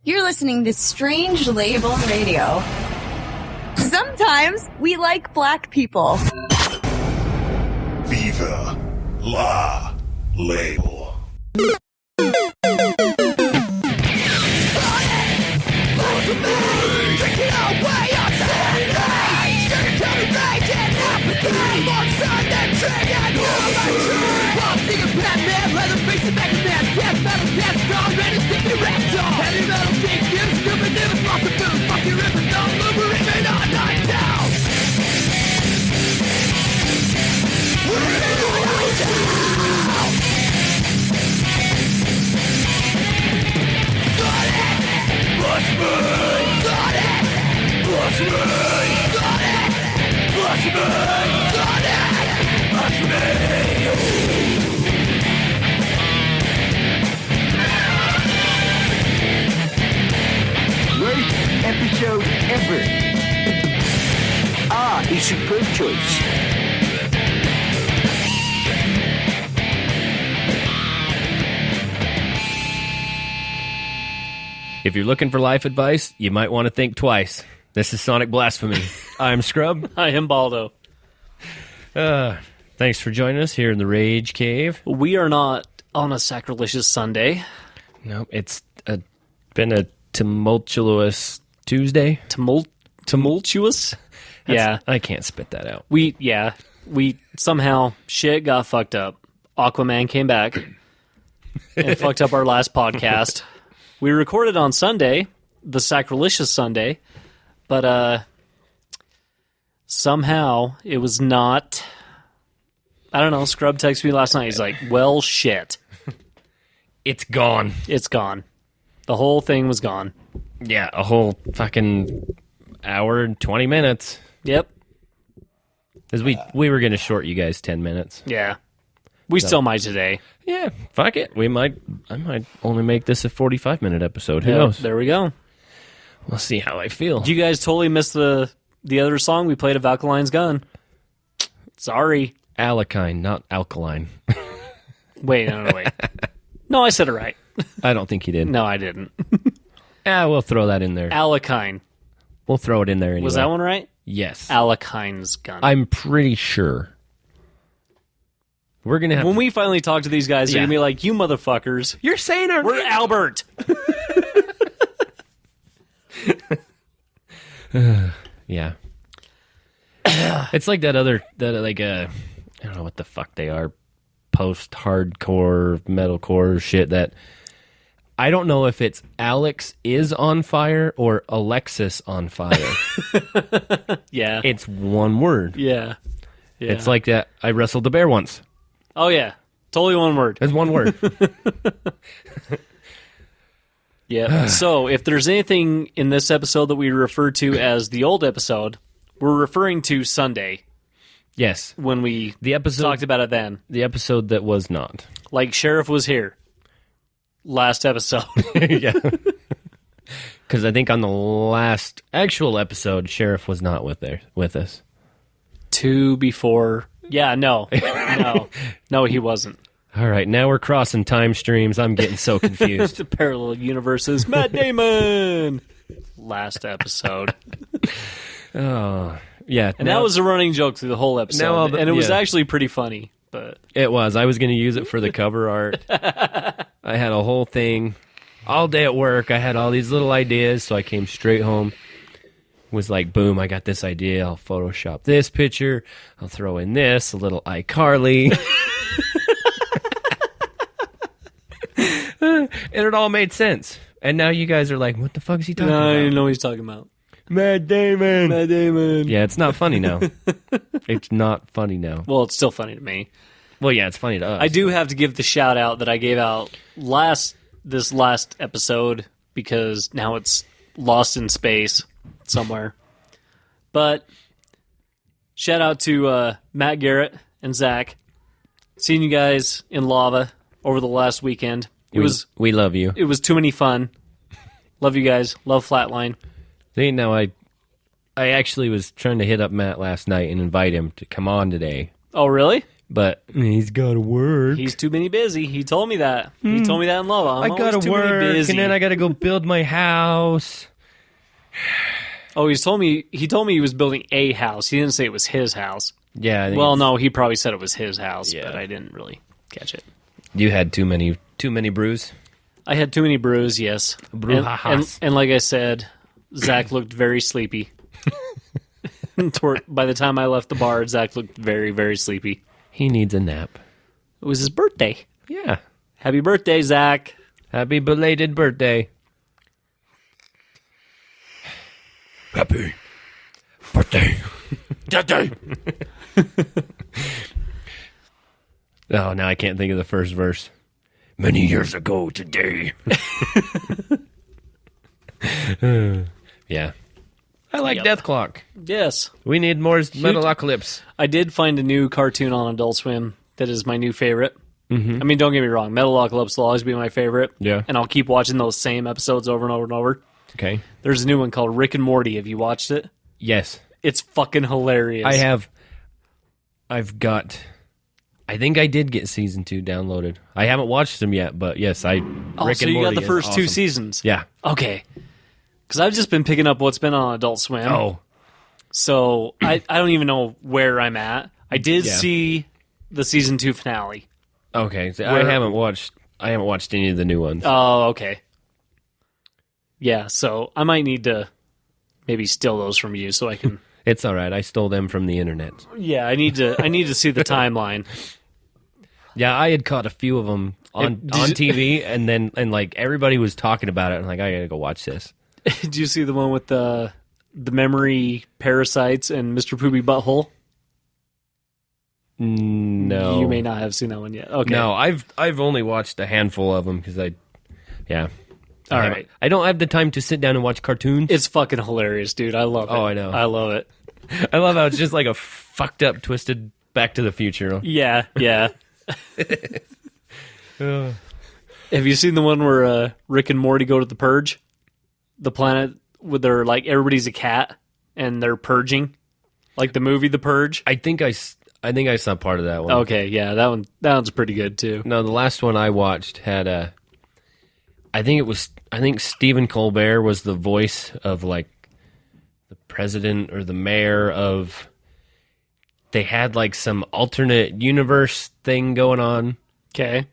You're listening to Strange Label Radio. Sometimes we like black people. Viva la label. Worst episode ever. A superb choice. If you're looking for life advice, you might want to think twice. This is Sonic Blasphemy. I'm Scrub. I am Baldo. Thanks for joining us here in the Rage Cave. We are not on a sacrilegious Sunday. Nope, it's been a tumultuous Tuesday. Tumultuous? Yeah. I can't spit that out. We somehow, shit got fucked up. Aquaman came back and fucked up our last podcast. We recorded on Sunday, the sacrilegious Sunday, but somehow it was not... I don't know, Scrub texted me last night. He's like, well, shit. It's gone. It's gone. The whole thing was gone. Yeah, a whole fucking hour and 20 minutes. Yep. Because we were going to short you guys 10 minutes. Yeah. We still might today. Yeah, fuck it. I might only make this a 45-minute episode. Who knows? There we go. We'll see how I feel. You guys totally missed the other song we played of Alkaline's Gun. Sorry. Alkine, not alkaline. Wait. No, I said it right. I don't think you did. No, I didn't. We'll throw that in there. Alakine. We'll throw it in there anyway. Was that one right? Yes. Alakine's Gun. I'm pretty sure. We're going to have... When we finally talk to these guys, they're going to be like, you motherfuckers. You're saying our... We're Albert. Yeah. It's like I don't know what the fuck they are, post-hardcore, metalcore shit that... I don't know if it's Alex is on fire or Alexis on fire. Yeah. It's one word. Yeah. It's like that. I wrestled the bear once. Oh, yeah. Totally one word. It's one word. Yeah. So, if there's anything in this episode that we refer to as the old episode, we're referring to Sunday. Yes. When we episode talked about it then. The episode that was not. Like Sheriff was here. Last episode. Yeah. Because I think on the last actual episode, Sheriff was not with us. Two before. Yeah, no. No, he wasn't. All right, now we're crossing time streams. I'm getting so confused. The parallel universes. Matt Damon! Last episode. Oh, yeah. And that was a running joke through the whole episode. And it was yeah. actually pretty funny. But it was. I was going to use it for the cover art. I had a whole thing. All day at work, I had all these little ideas, so I came straight home. Was like, boom, I got this idea. I'll Photoshop this picture. I'll throw in this, a little iCarly. And it all made sense. And now you guys are like, what the fuck is he talking about? I didn't know what he's talking about. Matt Damon. Matt Damon. Yeah, it's not funny now. It's not funny now. Well, it's still funny to me. Well, yeah, it's funny to us. I do have to give the shout out that I gave out this last episode because now it's lost in space somewhere. But shout out to Matt Garrett and Zach. Seeing you guys in lava over the last weekend. We love you. It was too many fun. Love you guys. Love Flatline. See, now I actually was trying to hit up Matt last night and invite him to come on today. Oh, really? But he's got to work. He's too many busy. He told me that. He told me that in love. I'm I got always to too many work, busy. and then I got to go build my house. Oh, he told me he was building a house. He didn't say it was his house. Yeah. I think Well, no, he probably said it was his house, Yeah. but I didn't really catch it. You had too many brews. I had too many brews, yes. Brouhahas. And like I said, Zach looked very sleepy. By the time I left the bar, Zach looked very, very sleepy. He needs a nap. It was his birthday. Yeah. Happy birthday, Zach. Happy belated birthday. Happy birthday. Birthday. Oh, now I can't think of the first verse. Many years ago today. Yeah. I like Yep. Death Clock. Yes. We need more Metalocalypse. I did find a new cartoon on Adult Swim that is my new favorite. Mm-hmm. I mean, don't get me wrong. Metalocalypse will always be my favorite. Yeah. And I'll keep watching those same episodes over and over and over. Okay. There's a new one called Rick and Morty. Have you watched it? Yes. It's fucking hilarious. I think I did get season 2 downloaded. I haven't watched them yet, but yes, Rick so and you Morty got the first is 2 awesome. seasons. Yeah. Okay. Because I've just been picking up what's been on Adult Swim. Oh. So I don't even know where I'm at. I did Yeah. see the season 2 finale. Okay. So Where- I haven't watched any of the new ones. Oh, okay. Yeah, so I might need to maybe steal those from you so I can. It's all right. I stole them from the internet. Yeah, I need to see the timeline. Yeah, I had caught a few of them on Did you- TV, and like everybody was talking about it. I'm like, I gotta go watch this. Did you see the one with the memory parasites and Mr. Poopy Butthole? No, You may not have seen that one yet. Okay. No, I've only watched a handful of them because All right. I don't have the time to sit down and watch cartoons. It's fucking hilarious, dude. I love it. Oh, I know. I love it. I love how it's just like a fucked up, twisted Back to the Future. Yeah, yeah. Have you seen the one where Rick and Morty go to the purge? The planet where they're like everybody's a cat and they're purging, like the movie The Purge. I think I saw part of that one. Okay, yeah, that one's pretty good too. No, the last one I watched had I think Stephen Colbert was the voice of like the president or the mayor of. They had like some alternate universe thing going on. Okay,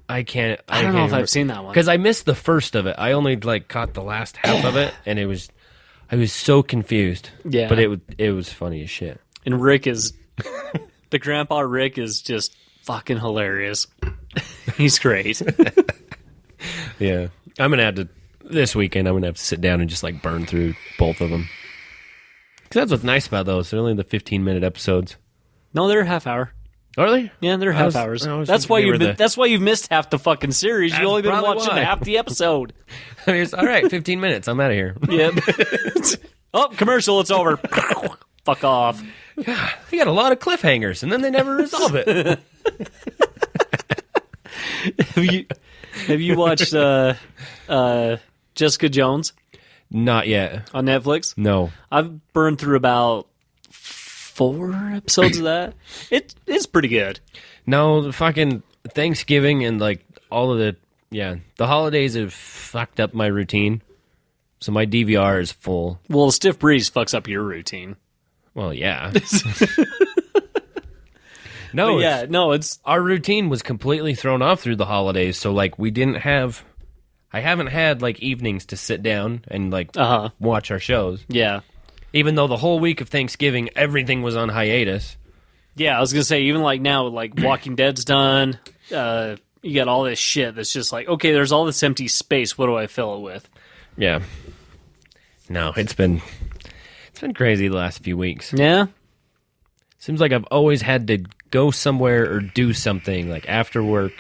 I don't know if I've seen that one. because I missed the first of it. I only like caught the last half of it, and I was so confused. Yeah. but it was funny as shit. And Rick is the grandpa. Rick is just fucking hilarious. He's great. Yeah, I'm gonna have to this weekend. I'm gonna have to sit down and just like burn through both of them. Because that's what's nice about those. They're only the 15-minute episodes. No, they're a half hour. Are they? Yeah, they're half hours. That's why that's why you've missed half the fucking series. That's You only been probably watching why. half the episode. All right, 15 minutes. I'm out of here. Yep. Oh, commercial. It's over. Fuck off. They got a lot of cliffhangers, and then they never resolve it. Have you watched Jessica Jones Not yet. on Netflix? No. I've burned through about 4 episodes of that. It's pretty good. No, the fucking Thanksgiving and like all of the holidays have fucked up my routine. So my DVR is full. Well, the stiff breeze fucks up your routine. Well, yeah. No, No, yeah, no, it's our routine was completely thrown off through the holidays. So like I haven't had like evenings to sit down and like watch our shows. yeah. Even though the whole week of Thanksgiving everything was on hiatus. Yeah, I was gonna say even like now, like Walking Dead's done. You got all this shit that's just like, okay, there's all this empty space. What do I fill it with? Yeah. No, it's been crazy the last few weeks. Yeah. Seems like I've always had to go somewhere or do something like after work,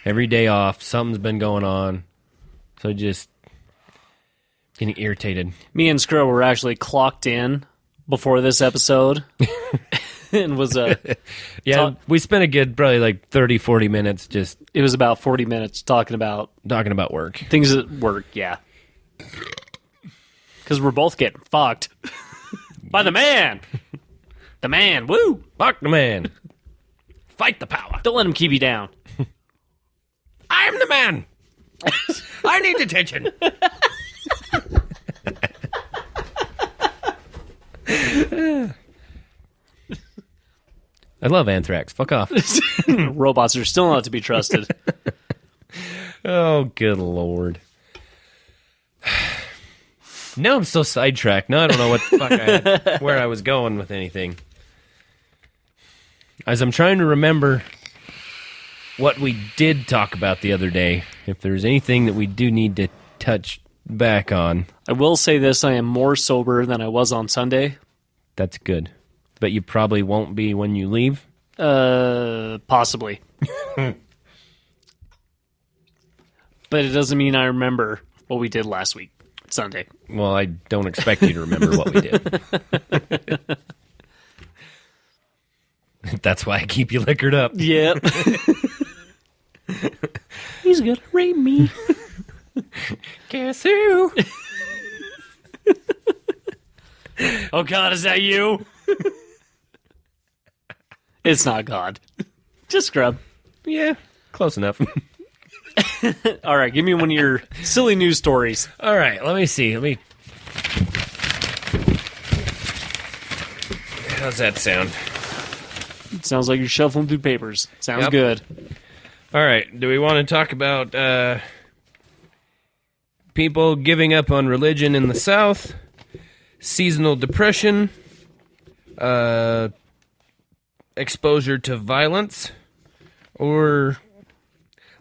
every day off. Something's been going on, so just getting irritated. Me and Skrull were actually clocked in before this episode, and was Yeah, we spent a good probably like 30, 40 minutes just it was about 40 minutes talking about talking about work. things at work. Yeah, because we're both getting fucked by the man. The man, woo! Fuck the man. Fight the power. Don't let him keep you down. I'm the man. I need attention. I love Anthrax. Fuck off. Robots are still not to be trusted. Oh, good Lord. Now I'm so sidetracked. Now I don't know what the fuck where I was going with anything. As I'm trying to remember what we did talk about the other day, if there's anything that we do need to touch back on. I will say this, I am more sober than I was on Sunday. That's good. But you probably won't be when you leave? Possibly. But it doesn't mean I remember what we did last week, Sunday. Well, I don't expect you to remember what we did. That's why I keep you liquored up. Yep. He's gonna rape me. Guess who? Oh God, is that you? It's not God. Just Scrub. Yeah, close enough. All right, give me one of your silly news stories. All right, let me see. How's that sound? It sounds like you're shuffling through papers. Sounds Yep. good. All right, do we want to talk about people giving up on religion in the South, seasonal depression, exposure to violence, or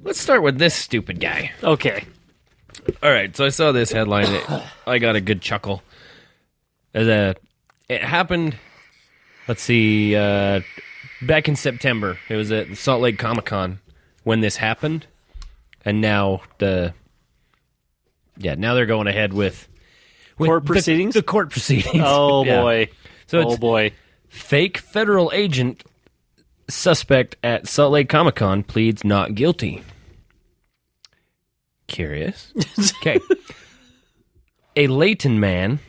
let's start with this stupid guy. Okay. All right, so I saw this headline. I got a good chuckle. It happened, let's see, back in September. It was at Salt Lake Comic-Con when this happened. And now now they're going ahead with Court proceedings? The court proceedings. Oh, Yeah. boy. So Oh, it's boy. fake federal agent suspect at Salt Lake Comic-Con pleads not guilty. Curious. Okay. A Layton man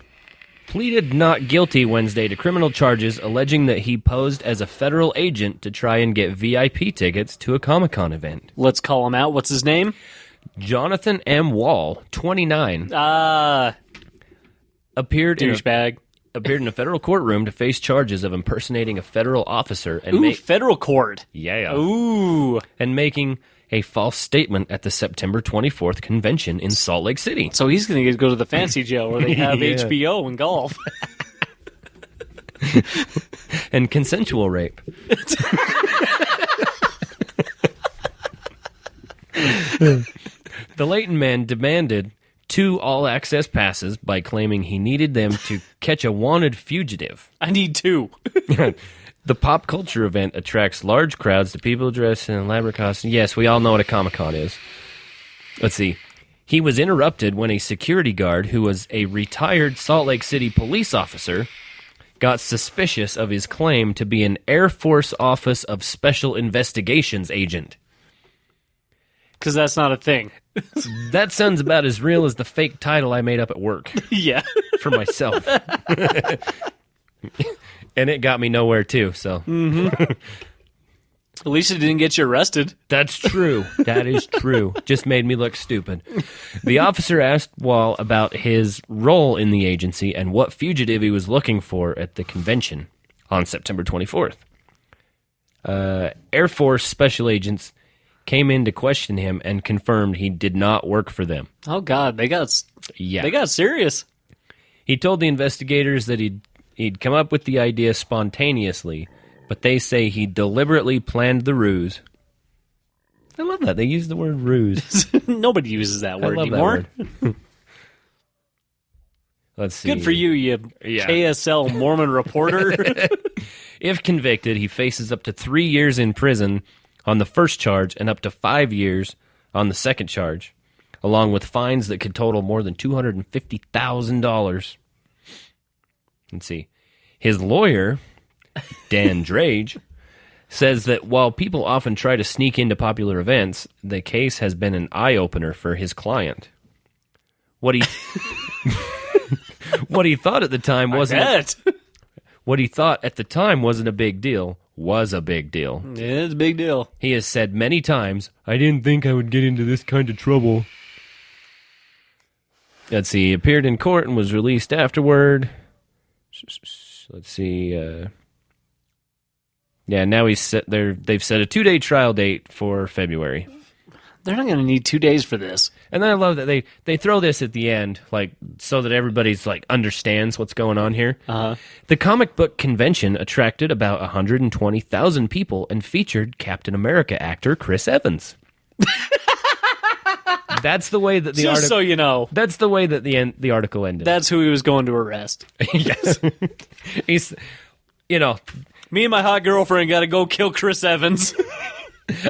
pleaded not guilty Wednesday to criminal charges alleging that he posed as a federal agent to try and get VIP tickets to a Comic-Con event. Let's call him out. What's his name? Jonathan M. Wall, 29, appeared in Douchebag. in a federal courtroom to face charges of impersonating a federal officer and Ooh, federal court. Ooh. and making a false statement at the September 24th convention in Salt Lake City. So he's going to go to the fancy jail where they have Yeah. HBO and golf. And consensual rape. The Layton man demanded 2 all-access passes by claiming he needed them to catch a wanted fugitive. I need 2. The pop culture event attracts large crowds to people dressed in elaborate costumes. Yes, we all know what a Comic-Con is. Let's see. He was interrupted when a security guard, who was a retired Salt Lake City police officer, got suspicious of his claim to be an Air Force Office of Special Investigations agent. Because that's not a thing. That sounds about as real as the fake title I made up at work Yeah. for myself. And it got me nowhere, too, so. At least it didn't get you arrested. That's true. That is true. Just made me look stupid. The officer asked Wall about his role in the agency and what fugitive he was looking for at the convention on September 24th. Air Force special agents came in to question him and confirmed he did not work for them. Oh, God. They got serious. He told the investigators that he'd come up with the idea spontaneously, but they say he deliberately planned the ruse. I love that. They use the word ruse. Nobody uses that word I love anymore. that word. Let's see. Good for you, you Yeah. KSL Mormon reporter. If convicted, he faces up to 3 years in prison on the first charge and up to 5 years on the second charge, along with fines that could total more than $250,000. Let's see. His lawyer, Dan Drage, says that while people often try to sneak into popular events, the case has been an eye-opener for his client. What he thought at the time wasn't Bet. what he thought at the time wasn't a big deal. was a big deal. It's a big deal. He has said many times, I didn't think I would get into this kind of trouble. Let's see, he appeared in court and was released afterward. Let's see. Yeah, now they've set a 2-day trial date for February. They're not going to need 2 days for this. And then I love that they throw this at the end, like so that everybody's like understands what's going on here. The comic book convention attracted about 120,000 people and featured Captain America actor Chris Evans. That's the way that the Just so you know. That's the way that the article ended. That's who he was going to arrest. Yes. He's, Me and my hot girlfriend got to go kill Chris Evans.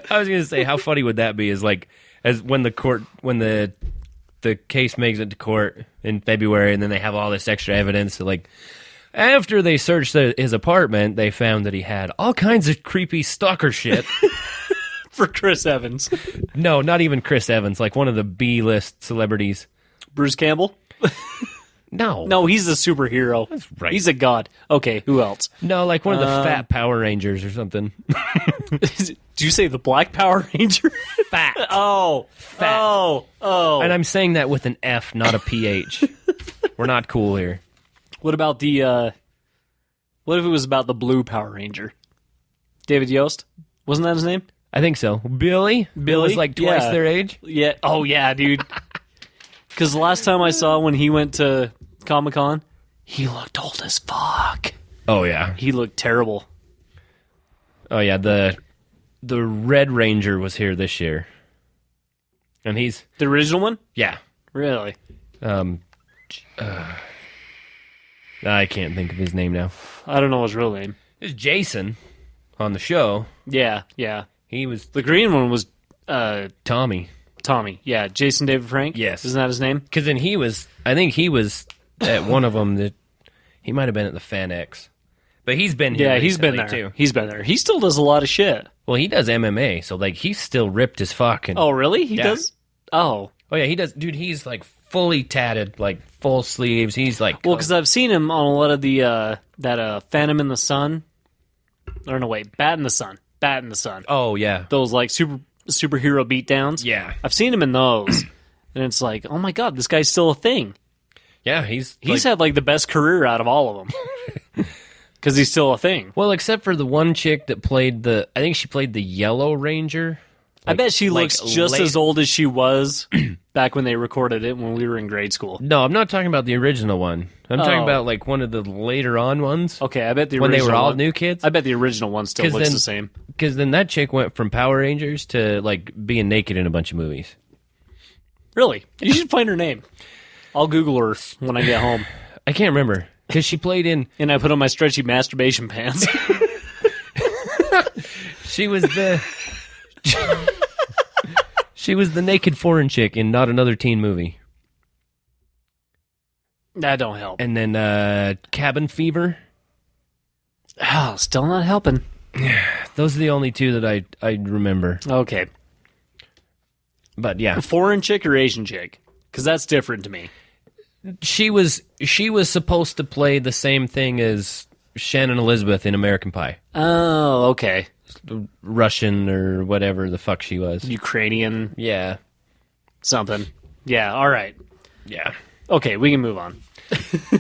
I was going to say, how funny would that be? Is like, as when the case makes it to court in February, and then they have all this extra evidence. So like, after they searched his apartment, they found that he had all kinds of creepy stalker shit. For Chris Evans. No, not even Chris Evans. Like one of the B-list celebrities. Bruce Campbell? No. No, he's a superhero. That's right. He's a god. Okay, who else? No, like one of the fat Power Rangers or something. Did you say the Black Power Ranger? Fat. Oh. Fat. Oh. And I'm saying that with an F, not a PH. We're not cool here. What about what if it was about the Blue Power Ranger? David Yost? Wasn't that his name? I think so. Billy was like twice their age. Yeah. Oh, yeah, dude. Because the last time I saw when he went to Comic-Con, he looked old as fuck. Oh, yeah. He looked terrible. Oh, yeah. The Red Ranger was here this year. And he's... The original one? Yeah. Really? I can't think of his name now. I don't know his real name. It's Jason on the show. Yeah. He was... The green one was Tommy. Tommy. Yeah, Jason David Frank? Yes. Isn't that his name? Because then I think he was at one of them that... He might have been at the Fan X. But he's been here he's been there. too. He's been there. He still does a lot of shit. Well, he does MMA, so like he's still ripped as fuck. And, Oh, really? He does? Oh. Oh, yeah, he does. Dude, he's like fully tatted, like full sleeves. He's like... Well, because I've seen him on a lot of the, that Phantom in the Sun. Or no, wait, Bat in the Sun. Oh, yeah. Those like superhero beatdowns. Yeah. I've seen him in those. And it's like, oh my god, this guy's still a thing. Yeah, he's had like the best career out of all of them. Because he's still a thing. Well, except for the one chick that played I think she played the Yellow Ranger. I bet she looks just late- as old as she was back when they recorded it when we were in grade school. No, I'm not talking about the original one. I'm talking Oh. about like one of the later on ones. Okay, I bet the When original they were all one- new kids? I bet the original one still 'Cause looks then- the same. Because then that chick went from Power Rangers to like being naked in a bunch of movies. Really? You should find her name. I'll Google her when I get home. I can't remember. Because she played in... And I put on my stretchy masturbation pants. She was the... She was the naked foreign chick in Not Another Teen Movie. That don't help. And then Cabin Fever. Oh, still not helping. Those are the only two that I remember. Okay. But yeah. Foreign chick or Asian chick? Because that's different to me. She was supposed to play the same thing as Shannon Elizabeth in American Pie. Oh, okay. Russian or whatever the fuck she was. Ukrainian Yeah. something. Yeah, all right. Yeah. Okay, we can move on.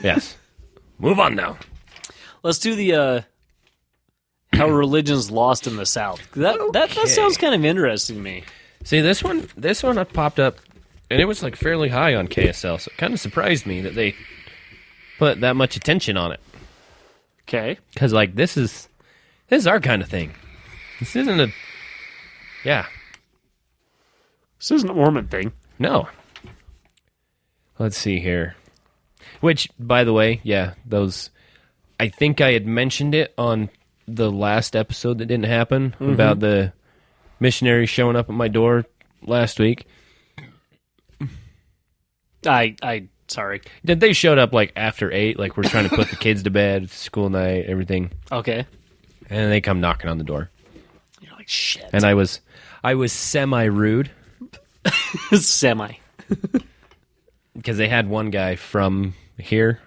Yes. Move on now. Let's do the how religion's lost in the South. That sounds kind of interesting to me. See, this one popped up, and it was like fairly high on KSL, so it kind of surprised me that they put that much attention on it. Okay. Because like this is our kind of thing. This isn't a... Yeah. This isn't a Mormon thing. No. Let's see here. Which, by the way, yeah, those... I think I had mentioned it on the last episode that didn't happen about the missionaries showing up at my door last week. Sorry. They showed up like after 8, like we're trying to put the kids to bed, school night, everything. Okay. And they come knocking on the door. You're like, shit. And I was semi-rude. Semi. Because they had one guy from here.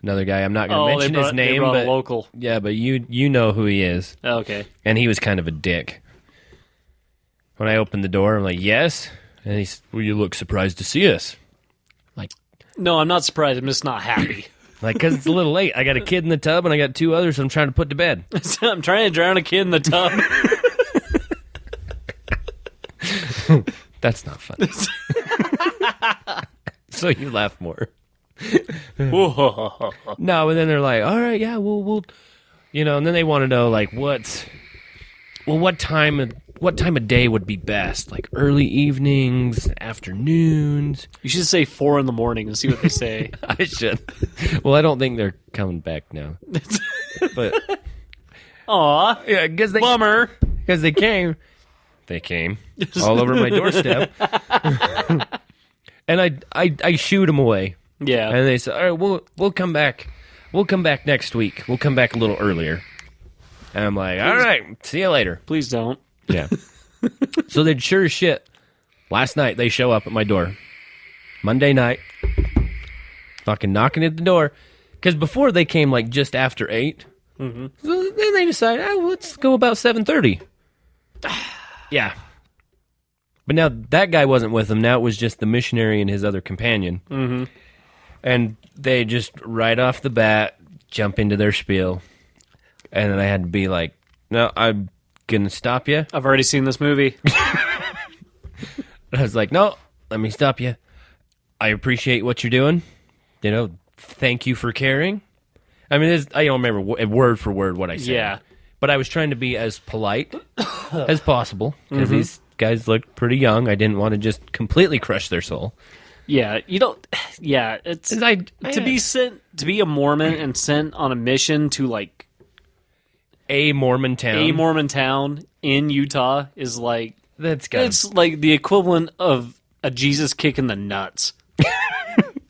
Another guy. I'm not going to mention his name, they brought but a local. yeah, but you know who he is. Okay. And he was kind of a dick. When I opened the door, I'm like, yes. And he's, well, you look surprised to see us. Like, No, I'm not surprised. I'm just not happy. because it's a little late. I got a kid in the tub, and I got 2 others I'm trying to put to bed. I'm trying to drown a kid in the tub. That's not funny. So you laugh more. Whoa. No, and then they're like, all right, yeah, we'll, and then they want to know, like, what time of day would be best? Like early evenings, afternoons? You should say 4 in the morning and see what they say. I should. Well, I don't think they're coming back now. But Aw. yeah, because Bummer. they came all over my doorstep, and I shooed them away. Yeah. And they said, all right, we'll come back. We'll come back next week. We'll come back a little earlier. And I'm like, all right, see you later. Please don't. Yeah. So they'd sure as shit. Last night, they show up at my door. Monday night. Fucking knocking at the door. Because before they came like just after 8. Mm-hmm. So then they decided, let's go about 7:30. Yeah. But now that guy wasn't with them. Now it was just the missionary and his other companion. Mm-hmm. And they just right off the bat jump into their spiel. And then I had to be like, no, I'm going to stop you. I've already seen this movie. I was like, no, let me stop you. I appreciate what you're doing. Thank you for caring. I mean, I don't remember word for word what I said. Yeah. But I was trying to be as polite as possible because these guys looked pretty young. I didn't want to just completely crush their soul. Yeah, you don't. Yeah, it's to be a Mormon and sent on a mission to like a Mormon town in Utah is like it's like the equivalent of a Jesus kick in the nuts.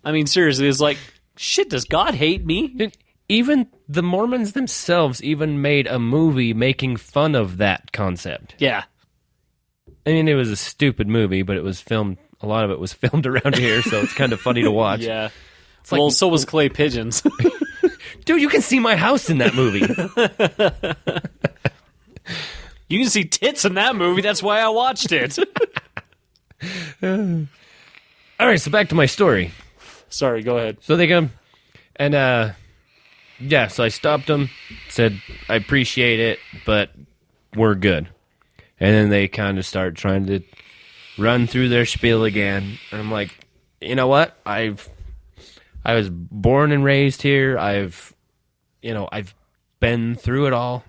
I mean, seriously, it's like, shit. Does God hate me? Even the Mormons themselves even made a movie making fun of that concept. Yeah, I mean, it was a stupid movie, but it was filmed. A lot of it was filmed around here, so it's kind of funny to watch. Yeah. It's Well, like, so was Clay Pigeons. dude, you can see my house in that movie. You can see tits in that movie. That's why I watched it. All right, so back to my story. Sorry, go ahead. So they come, and so I stopped them, said, I appreciate it, but we're good. And then they kind of start trying to run through their spiel again. And I'm like, you know what? I was born and raised here. I've been through it all.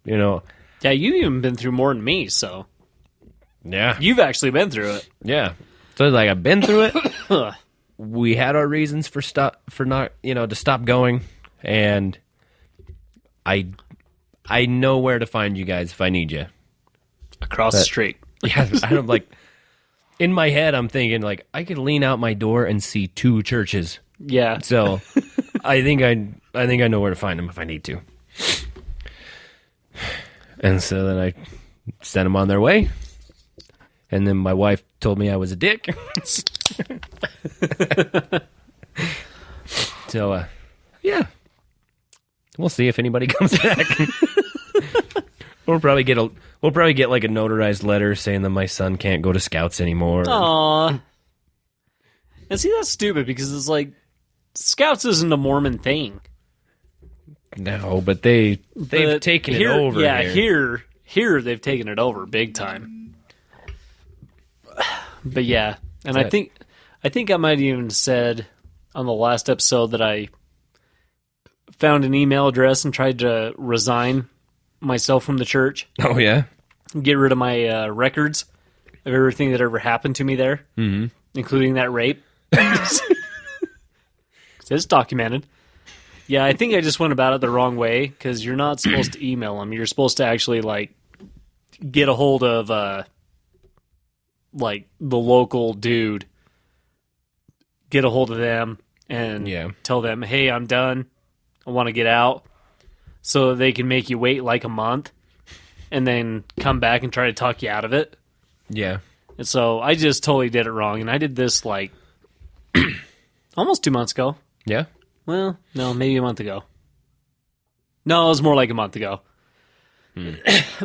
Yeah, you've even been through more than me, so. Yeah. You've actually been through it. Yeah. So like I've been through it. We had our reasons to stop going, and I know where to find you guys if I need you. Across the street. Yeah, I'm like, in my head, I'm thinking like I could lean out my door and see 2 churches. Yeah. So I think I know where to find them if I need to. And so then I sent them on their way. And then my wife told me I was a dick. So, yeah. We'll see if anybody comes back. We'll probably get like a notarized letter saying that my son can't go to Scouts anymore. Aww. And see, that's stupid because it's like Scouts isn't a Mormon thing. No, but they've taken it over. Yeah, here they've taken it over big time. But yeah, and I think I might have even said on the last episode that I found an email address and tried to resign myself from the church. Oh yeah, get rid of my records of everything that ever happened to me there, including that rape. It's documented. Yeah, I think I just went about it the wrong way because you're not supposed to email them. You're supposed to actually like get a hold of like the local dude, get a hold of them and tell them, hey, I'm done. I want to get out. So they can make you wait like a month and then come back and try to talk you out of it. Yeah. And so I just totally did it wrong. And I did this like almost 2 months ago. Yeah. Well, no, maybe a month ago. No, it was more like a month ago.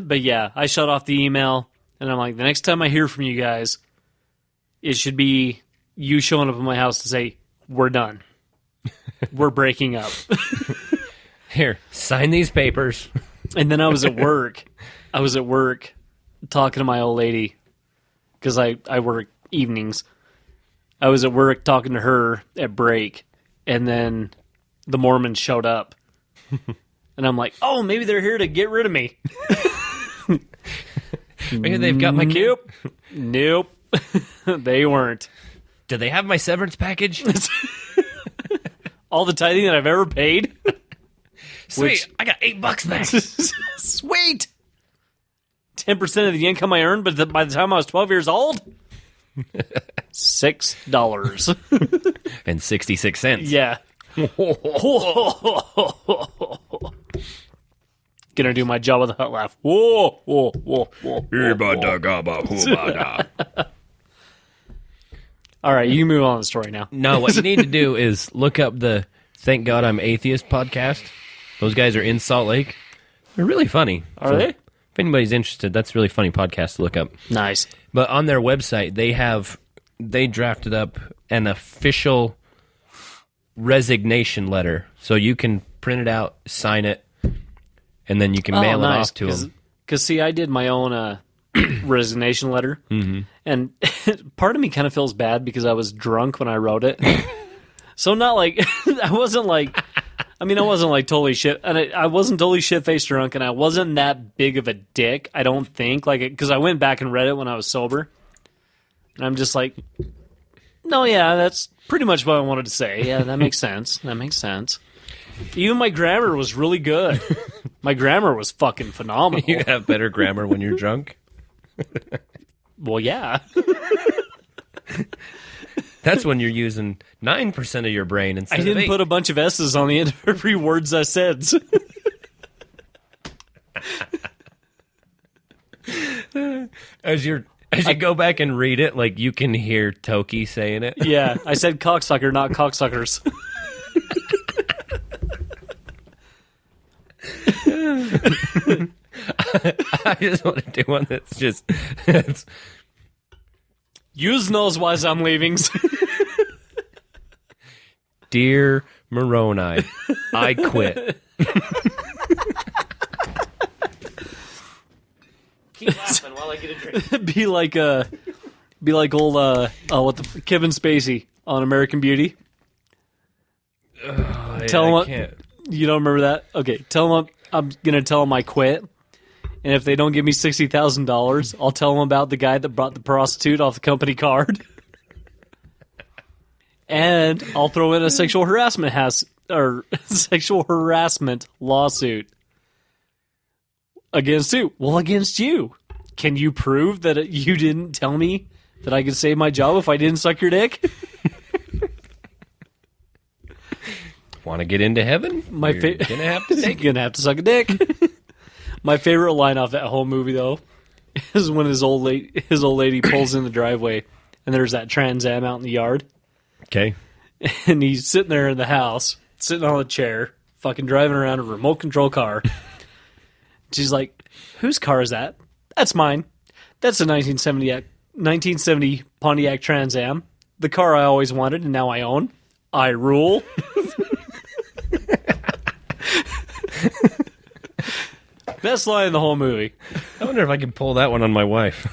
But yeah, I shut off the email, and I'm like, the next time I hear from you guys, it should be you showing up at my house to say, we're done. We're breaking up. Here, sign these papers. And then I was at work. Talking to my old lady, because I work evenings. I was at work talking to her at break, and then the Mormons showed up. And I'm like, oh, maybe they're here to get rid of me. Maybe they've got my kid. Nope. They weren't. Do they have my severance package? All the tithing that I've ever paid? Sweet, I got $8 back. Sweet! 10% of the income I earned, but by the time I was 12 years old? $6. And 66 cents. Yeah. Gonna do my job with a hut laugh. Whoa, whoa, whoa, whoa. All right, you can move on to the story now. No, what you need to do is look up the Thank God I'm Atheist podcast. Those guys are in Salt Lake. They're really funny. Are they? If anybody's interested, that's a really funny podcast to look up. Nice. But on their website, they drafted up an official resignation letter. So you can print it out, sign it, and then you can mail it off to them. Because, see, I did my own resignation letter. Mm-hmm. And part of me kind of feels bad because I was drunk when I wrote it. So not like, I wasn't like totally shit, and I wasn't totally shit-faced drunk, and I wasn't that big of a dick, I don't think, because I went back and read it when I was sober, and I'm just like, no, yeah, that's pretty much what I wanted to say. Yeah, that makes sense. That makes sense. Even my grammar was really good. My grammar was fucking phenomenal. You have better grammar when you're drunk? Well, yeah. That's when you're using 9% of your brain instead of 8%. I didn't put a bunch of S's on the end of every words I said. As you go back and read it, like you can hear Toki saying it. Yeah, I said cocksucker, not cocksuckers. I just want to do one that's just... Yous knows why I'm leaving. Dear Moroni, I quit. Keep laughing while I get a drink. Be like old Kevin Spacey on American Beauty. Tell him you don't remember that? Okay, tell him I'm gonna tell him I quit, and if they don't give me $60,000, I'll tell them about the guy that brought the prostitute off the company card. And I'll throw in a sexual harassment lawsuit against who? Well, against you. Can you prove that you didn't tell me that I could save my job if I didn't suck your dick? Want to get into heaven? You're gonna have to suck a dick. My favorite line off that whole movie, though, is when his old lady pulls in the driveway, and there's that Trans Am out in the yard. Okay. And he's sitting there in the house, sitting on a chair, fucking driving around a remote control car. She's like, whose car is that? That's mine. That's a 1970 Pontiac Trans Am. The car I always wanted and now I own. I rule. Best line in the whole movie. I wonder if I can pull that one on my wife.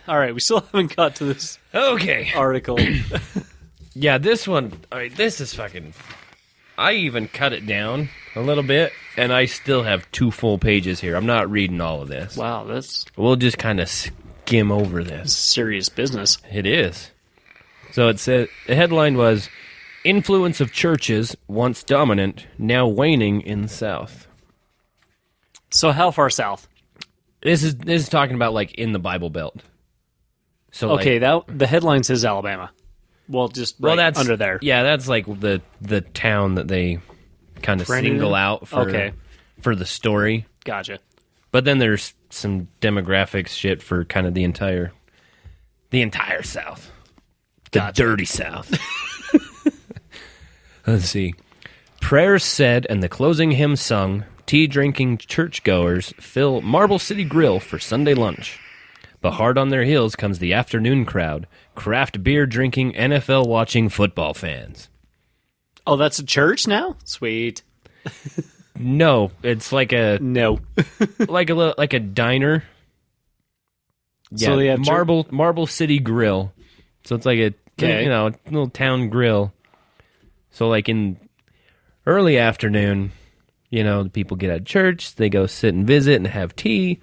All right, we still haven't got to this article. Yeah, this one, this is fucking... I even cut it down a little bit, and I still have 2 full pages here. I'm not reading all of this. Wow, that's... We'll just kind of skim over this. Serious business. It is. So it said, the headline was, Influence of Churches, once dominant, now waning in the South. So how far south? This is talking about, like, in the Bible Belt. So okay, the headline says Alabama. Well, that's under there. Yeah, that's like the town that they kind of single out for the story. Gotcha. But then there's some demographics shit for kind of the entire The entire South. The dirty South. Let's see. Prayers said and the closing hymn sung, tea-drinking churchgoers fill Marble City Grill for Sunday lunch. But hard on their heels comes the afternoon crowd, craft beer-drinking, NFL-watching football fans. Oh, that's a church now? Sweet. No, it's like a No. like a diner. Yeah, So they have Marble City Grill. So it's like a little town grill. So like in early afternoon, the people get out of church, they go sit and visit and have tea,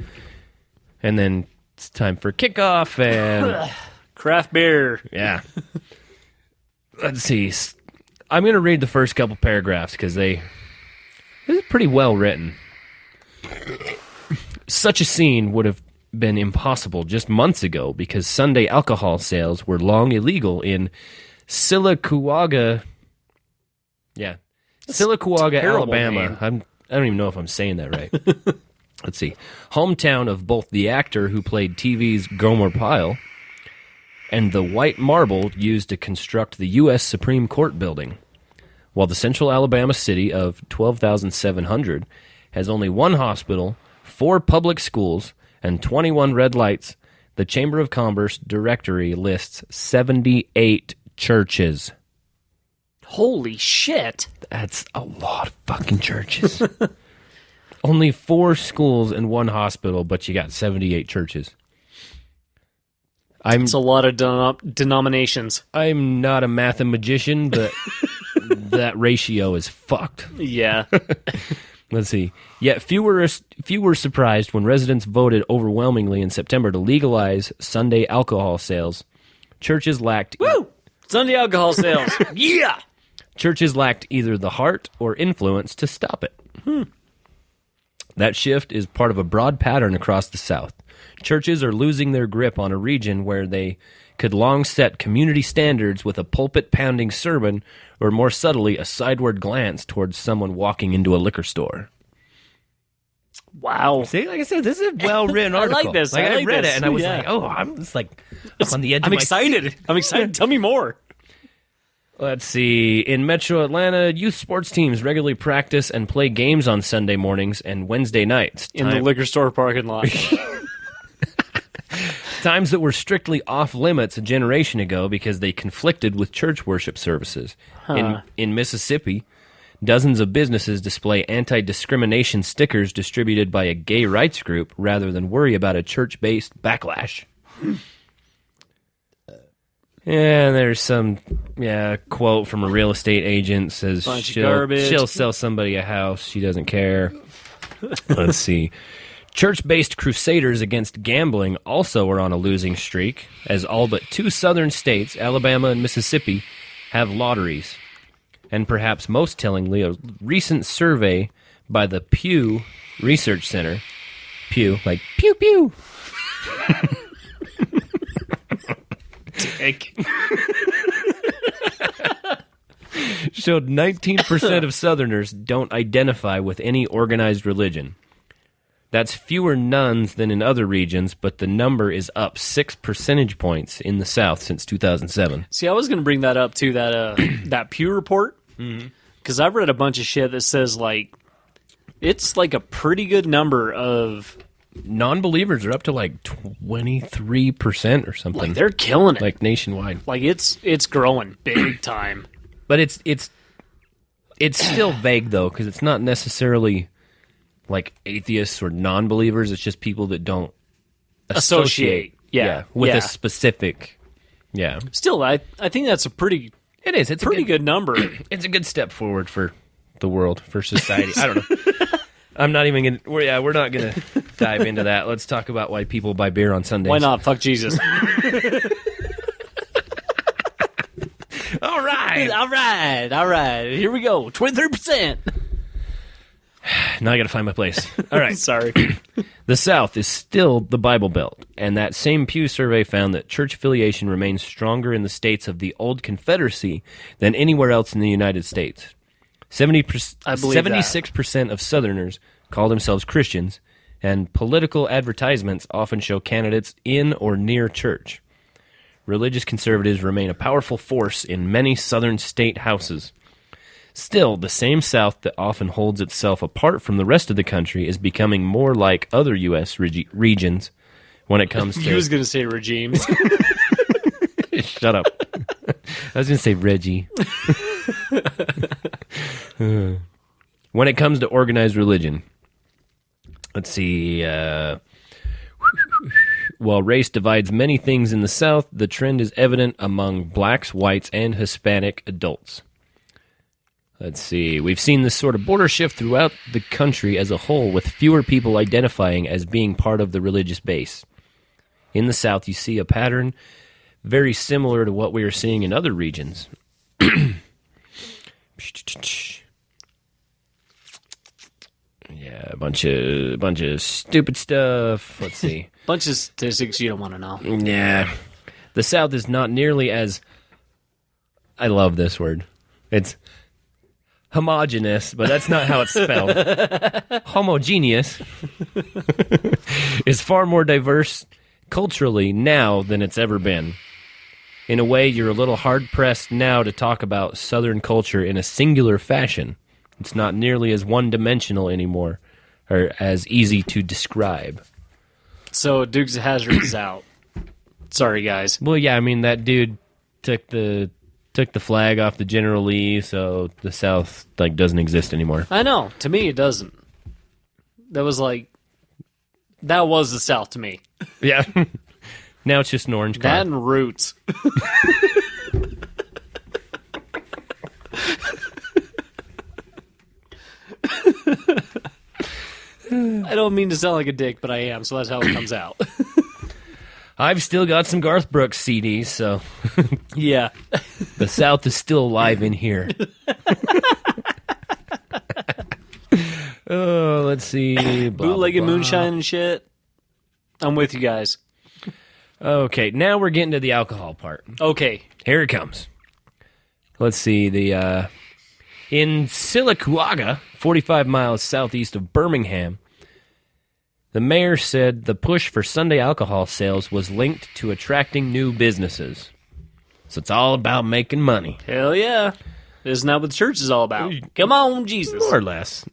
and then it's time for kickoff and Craft beer. yeah. Let's see. I'm going to read the first couple paragraphs because this is pretty well written. Such a scene would have been impossible just months ago because Sunday alcohol sales were long illegal in Sylacauga, Alabama. I don't even know if I'm saying that right. Let's see. Hometown of both the actor who played TV's Gomer Pyle and the white marble used to construct the U.S. Supreme Court building. While the central Alabama city of 12,700 has only one hospital, 4 public schools, and 21 red lights, the Chamber of Commerce directory lists 78 churches. Holy shit. That's a lot of fucking churches. Only 4 schools and 1 hospital, but you got 78 churches. It's a lot of denominations. I'm not a mathematician, but that ratio is fucked. Yeah. Let's see. Yet few were surprised when residents voted overwhelmingly in September to legalize Sunday alcohol sales. Churches lacked... Woo! Sunday alcohol sales. Yeah! Churches lacked either the heart or influence to stop it. That shift is part of a broad pattern across the South. Churches are losing their grip on a region where they could long set community standards with a pulpit-pounding sermon or more subtly a sideward glance towards someone walking into a liquor store. Wow. See, like I said, this is a well-written article. I like this. I like read this. it, and I was Yeah. like, oh, I'm just like on the edge I'm of my excited. I'm excited. Tell me more. Let's see. In Metro Atlanta, youth sports teams regularly practice and play games on Sunday mornings and Wednesday nights. In the liquor store parking lot. Times that were strictly off limits a generation ago because they conflicted with church worship services. In Mississippi, dozens of businesses display anti-discrimination stickers distributed by a gay rights group rather than worry about a church-based backlash. Yeah, there's some quote from a real estate agent says she'll sell somebody a house. She doesn't care. Let's see. Church-based crusaders against gambling also are on a losing streak, as all but 2 southern states, Alabama and Mississippi, have lotteries. And perhaps most tellingly, a recent survey by the Pew Research Center, Pew, like pew pew, showed 19% of Southerners don't identify with any organized religion. That's fewer nuns than in other regions, but the number is up 6 percentage points in the South since 2007. See, I was going to bring that up, too, that Pew report. Because I've read a bunch of shit that says, like, it's like a pretty good number of... Non-believers are up to, like, 23% or something. Like, they're killing it. Like, nationwide. Like, it's growing big time. But it's still vague, though, because it's not necessarily... like atheists or non-believers. It's just people that don't associate with a specific Still, I think that's a pretty it's a pretty good number. It's a good step forward for the world, for society. I don't know. I'm not even gonna we're not gonna dive into that. Let's talk about why people buy beer on Sundays. Why not? Fuck Jesus. All right. Here we go. 23%. Now I gotta find my place. All right. Sorry. The South is still the Bible Belt, and that same Pew survey found that church affiliation remains stronger in the states of the old Confederacy than anywhere else in the United States. 76% of Southerners call themselves Christians, and political advertisements often show candidates in or near church. religious conservatives remain a powerful force in many southern state houses. Still, the same South that often holds itself apart from the rest of the country is becoming more like other U.S. regions when it comes to... He was going to say regimes. Shut up. I was going to say Reggie. When it comes to organized religion, let's see. While race divides many things in the South, the trend is evident among blacks, whites, and Hispanic adults. Let's see. We've seen this sort of border shift throughout the country as a whole, with fewer people identifying as being part of the religious base. In the South, you see a pattern very similar to what we are seeing in other regions. Yeah, a bunch of stupid stuff. Let's see. Bunch of statistics you don't want to know. Yeah. The South is not nearly as... I love this word. It's homogeneous, but that's not how it's spelled. Homogeneous is far more diverse culturally now than it's ever been. In a way, you're a little hard-pressed now to talk about Southern culture in a singular fashion. It's not nearly as one-dimensional anymore, or as easy to describe. So Dukes of Hazzard is out. Sorry, guys. Well, yeah, I mean, that dude took the flag off the General Lee, so the South doesn't exist anymore. I know. To me, it doesn't. That was the South to me. Yeah. Now it's just an orange car. That and Roots. I don't mean to sound like a dick, but I am, so that's how it comes out. I've still got some Garth Brooks CDs, so Yeah. the South is still alive in here. Oh, let's see. Bootlegging moonshine and shit. I'm with you guys. Okay, now we're getting to the alcohol part. Okay. Here it comes. Let's see. In Silicuaga, 45 miles southeast of Birmingham, the mayor said the push for Sunday alcohol sales was linked to attracting new businesses. So it's all about making money. Hell yeah. Isn't that what the church is all about? Come on, Jesus. More or less.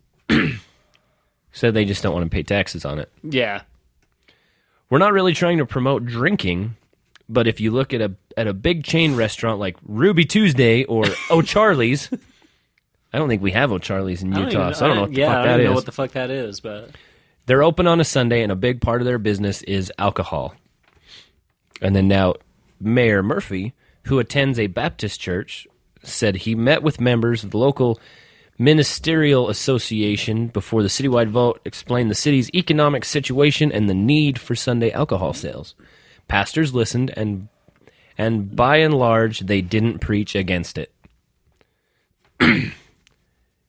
Said they just don't want to pay taxes on it. Yeah. We're not really trying to promote drinking, but if you look at a big chain restaurant like Ruby Tuesday or O'Charlie's, I don't think we have O'Charlie's in Utah, so I don't know what the fuck that is. I don't know what the fuck that is, but... They're open on a Sunday, and a big part of their business is alcohol. And then now, Mayor Murphy, who attends a Baptist church, said he met with members of the local ministerial association before the citywide vote, explained the city's economic situation and the need for Sunday alcohol sales. Pastors listened, and by and large, they didn't preach against it.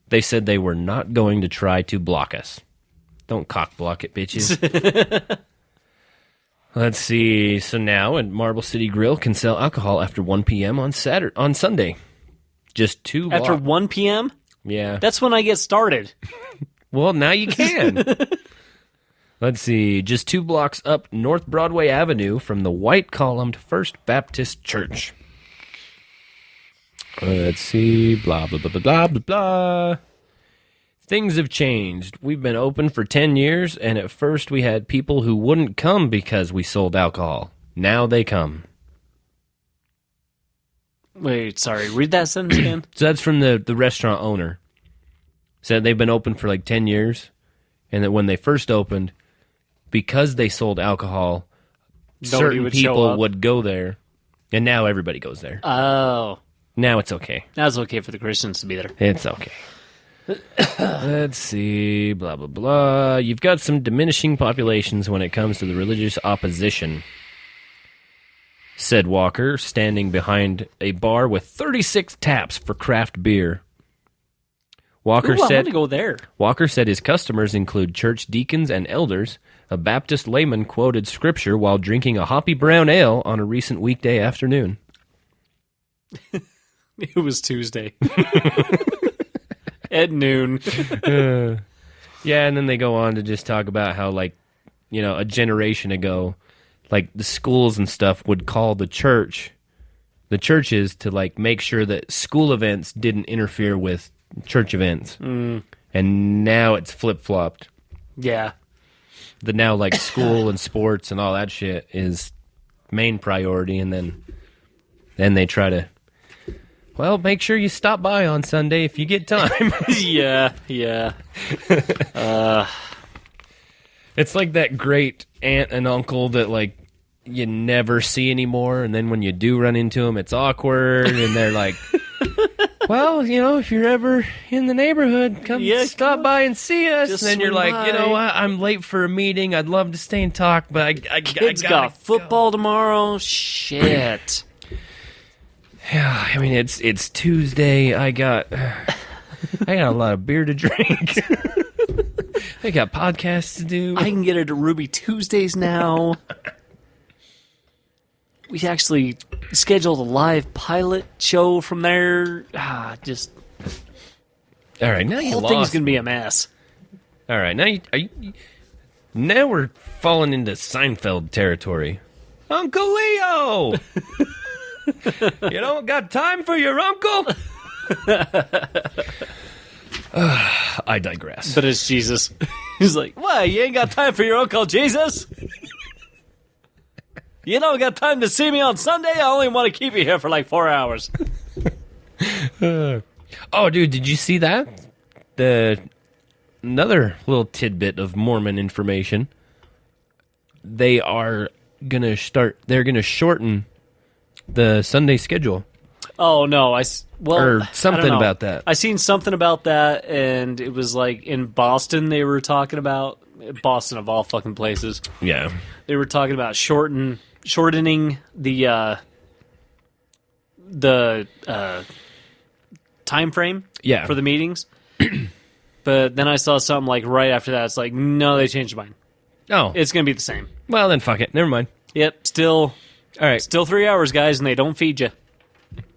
They said they were not going to try to block us. Don't cock block it, bitches. Let's see. So now, at Marble City Grill can sell alcohol after 1 p.m. on Sunday. Just 2 blocks. After 1 p.m.? Yeah. That's when I get started. Well, now you can. Let's see. Just 2 blocks up North Broadway Avenue from the white-columned First Baptist Church. Let's see. Blah, blah, blah, blah, blah, blah, blah. Things have changed. We've been open for 10 years, and at first we had people who wouldn't come because we sold alcohol. Now they come. Wait, sorry. Read that sentence again. So that's from the restaurant owner. Said they've been open for like 10 years, and that when they first opened, because they sold alcohol, certain people would go there, and now everybody goes there. Oh. Now it's okay. Now it's okay for the Christians to be there. It's okay. Let's see, blah, blah, blah. You've got some diminishing populations when it comes to the religious opposition, said Walker, standing behind a bar with 36 taps for craft beer. Walker I want to go there. Walker said his customers include church deacons and elders. A Baptist layman quoted scripture while drinking a hoppy brown ale on a recent weekday afternoon. It was Tuesday. At noon. Yeah, and then they go on to just talk about how, a generation ago, like the schools and stuff would call the churches to like make sure that school events didn't interfere with church events. And now it's flip-flopped. Yeah. The now like school and sports and all that shit is main priority, and then they try to, well, make sure you stop by on Sunday if you get time. Yeah. It's like that great aunt and uncle that like you never see anymore, and then when you do run into them, it's awkward, and they're like, well, you know, if you're ever in the neighborhood, come stop by and see us. Just and then you're swing like, you know by. what, I'm late for a meeting. I'd love to stay and talk, but I Kids gotta got football tomorrow. Shit. Yeah, I mean it's Tuesday. I got a lot of beer to drink. I got podcasts to do. I can get her to Ruby Tuesdays now. We actually scheduled a live pilot show from there. Just All right, now the you whole lost. thing's gonna be a mess. All right, now we're falling into Seinfeld territory. Uncle Leo, you don't got time for your uncle? I digress. But it's Jesus. He's like, "Why? You ain't got time for your Uncle Jesus? You don't got time to see me on Sunday? I only want to keep you here for like 4 hours." Oh, dude, did you see that? Another little tidbit of Mormon information. They're gonna shorten the Sunday schedule. Oh no, Or I something don't know. about that. I seen something about that, and it was like in Boston they were talking about, Boston of all fucking places. Yeah. They were talking about shortening the time frame Yeah. for the meetings. But then I saw something like right after that. It's like, no, they changed their mind. Oh. It's going to be the same. Well, then fuck it. Never mind. Yep, still All right. 3 hours, guys, and they don't feed you.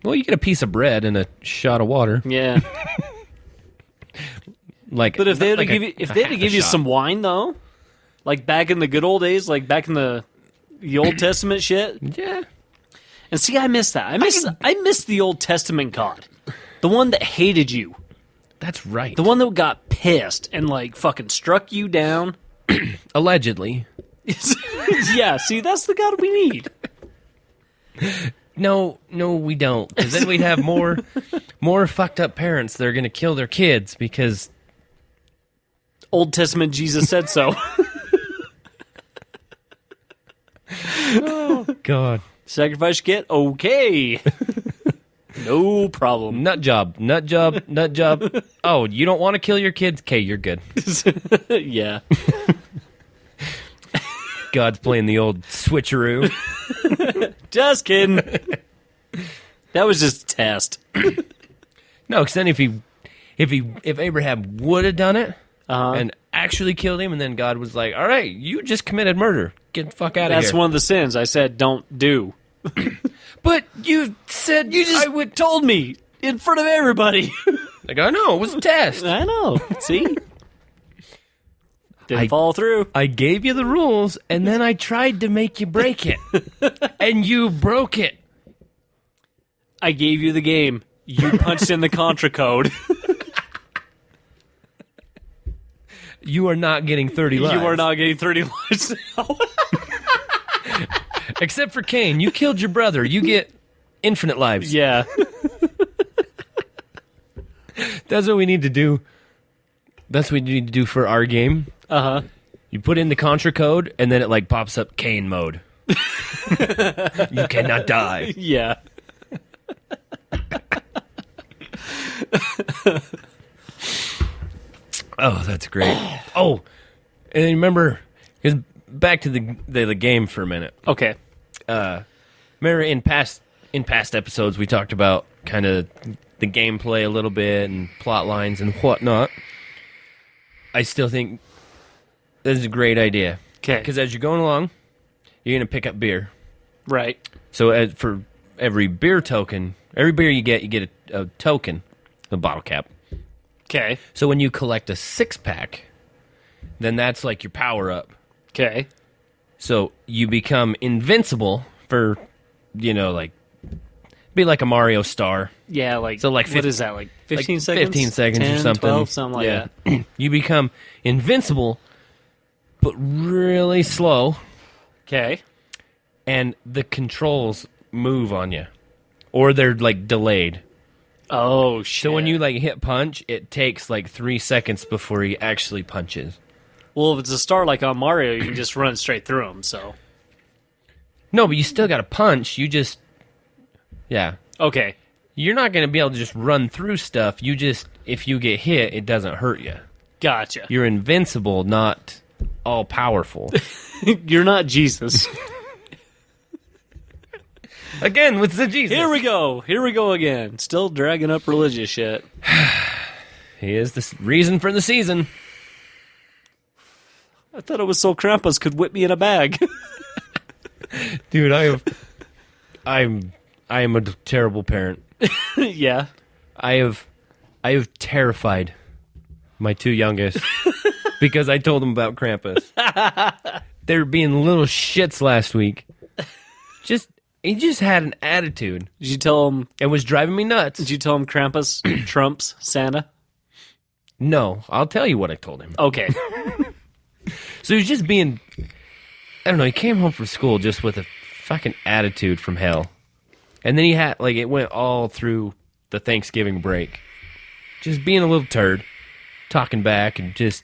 Well, you get a piece of bread and a shot of water. Yeah. Like, But if they had not to like give you, a if they had to half a give you shot. some wine, though, like back in the good old days, like back in the Old Testament shit. Yeah. And see, I miss that. I miss the Old Testament God, the one that hated you, That's right. the one that got pissed and like fucking struck you down. Allegedly. Yeah, see, that's the God we need. No, we don't. Because then we'd have more fucked up parents that are going to kill their kids because... Old Testament Jesus said so. Oh, God. Sacrifice your kid? Okay. No problem. Nut job. Oh, you don't want to kill your kids? Okay, you're good. Yeah. God's playing the old switcheroo. Just kidding. That was just a test. No, because then if Abraham would have done it and actually killed him, and then God was like, all right, you just committed murder. Get the fuck out of here. That's one of the sins I said don't do. But you said You just told me in front of everybody. Like, I know, it was a test. I know. See? Didn't fall through. I gave you the rules, and then I tried to make you break it. And you broke it. I gave you the game. You punched in the Contra code. You are not getting 30 lives. You are not getting 30 lives now. Except for Cain. You killed your brother. You get infinite lives. Yeah. That's what we need to do. That's what we need to do for our game. Uh-huh. You put in the Contra code, and then it like pops up Cain mode. You cannot die. Yeah. Oh, that's great. Oh, and then remember, 'cause back to the game for a minute. Okay. Remember in past episodes we talked about kind of the gameplay a little bit and plot lines and whatnot. I still think this is a great idea. Okay. Because as you're going along, you're going to pick up beer. Right. So for every beer token, every beer you get a token, a bottle cap. Okay. So when you collect a 6-pack, then that's like your power up. Okay. So you become invincible for, like, be like a Mario star. Yeah, like, So, like, what is that, like 15 seconds? 15 seconds 10, or something. 12, something like that. You become invincible, but really slow, Okay. and the controls move on you. Or they're, like, delayed. Oh, shit. So when you, like, hit punch, it takes, like, 3 seconds before he actually punches. Well, if it's a star like on Mario, you can just run straight through them, so. No, but you still got to punch. You just... Yeah. Okay. You're not going to be able to just run through stuff. You just... If you get hit, it doesn't hurt you. Gotcha. You're invincible, not all-powerful. You're not Jesus. Again, with the Jesus. Here we go. Here we go again. Still dragging up religious shit. He is the reason for the season. I thought it was so Krampus could whip me in a bag. Dude, I am a terrible parent. Yeah. I have terrified my 2 youngest because I told them about Krampus. They were being little shits last week. He just had an attitude. Did you tell him? It was driving me nuts. Did you tell him Krampus trumps Santa? No, I'll tell you what I told him. Okay. So he was just being, I don't know, he came home from school just with a fucking attitude from hell. And then he had, like, it went all through the Thanksgiving break. Just being a little turd, talking back, and just,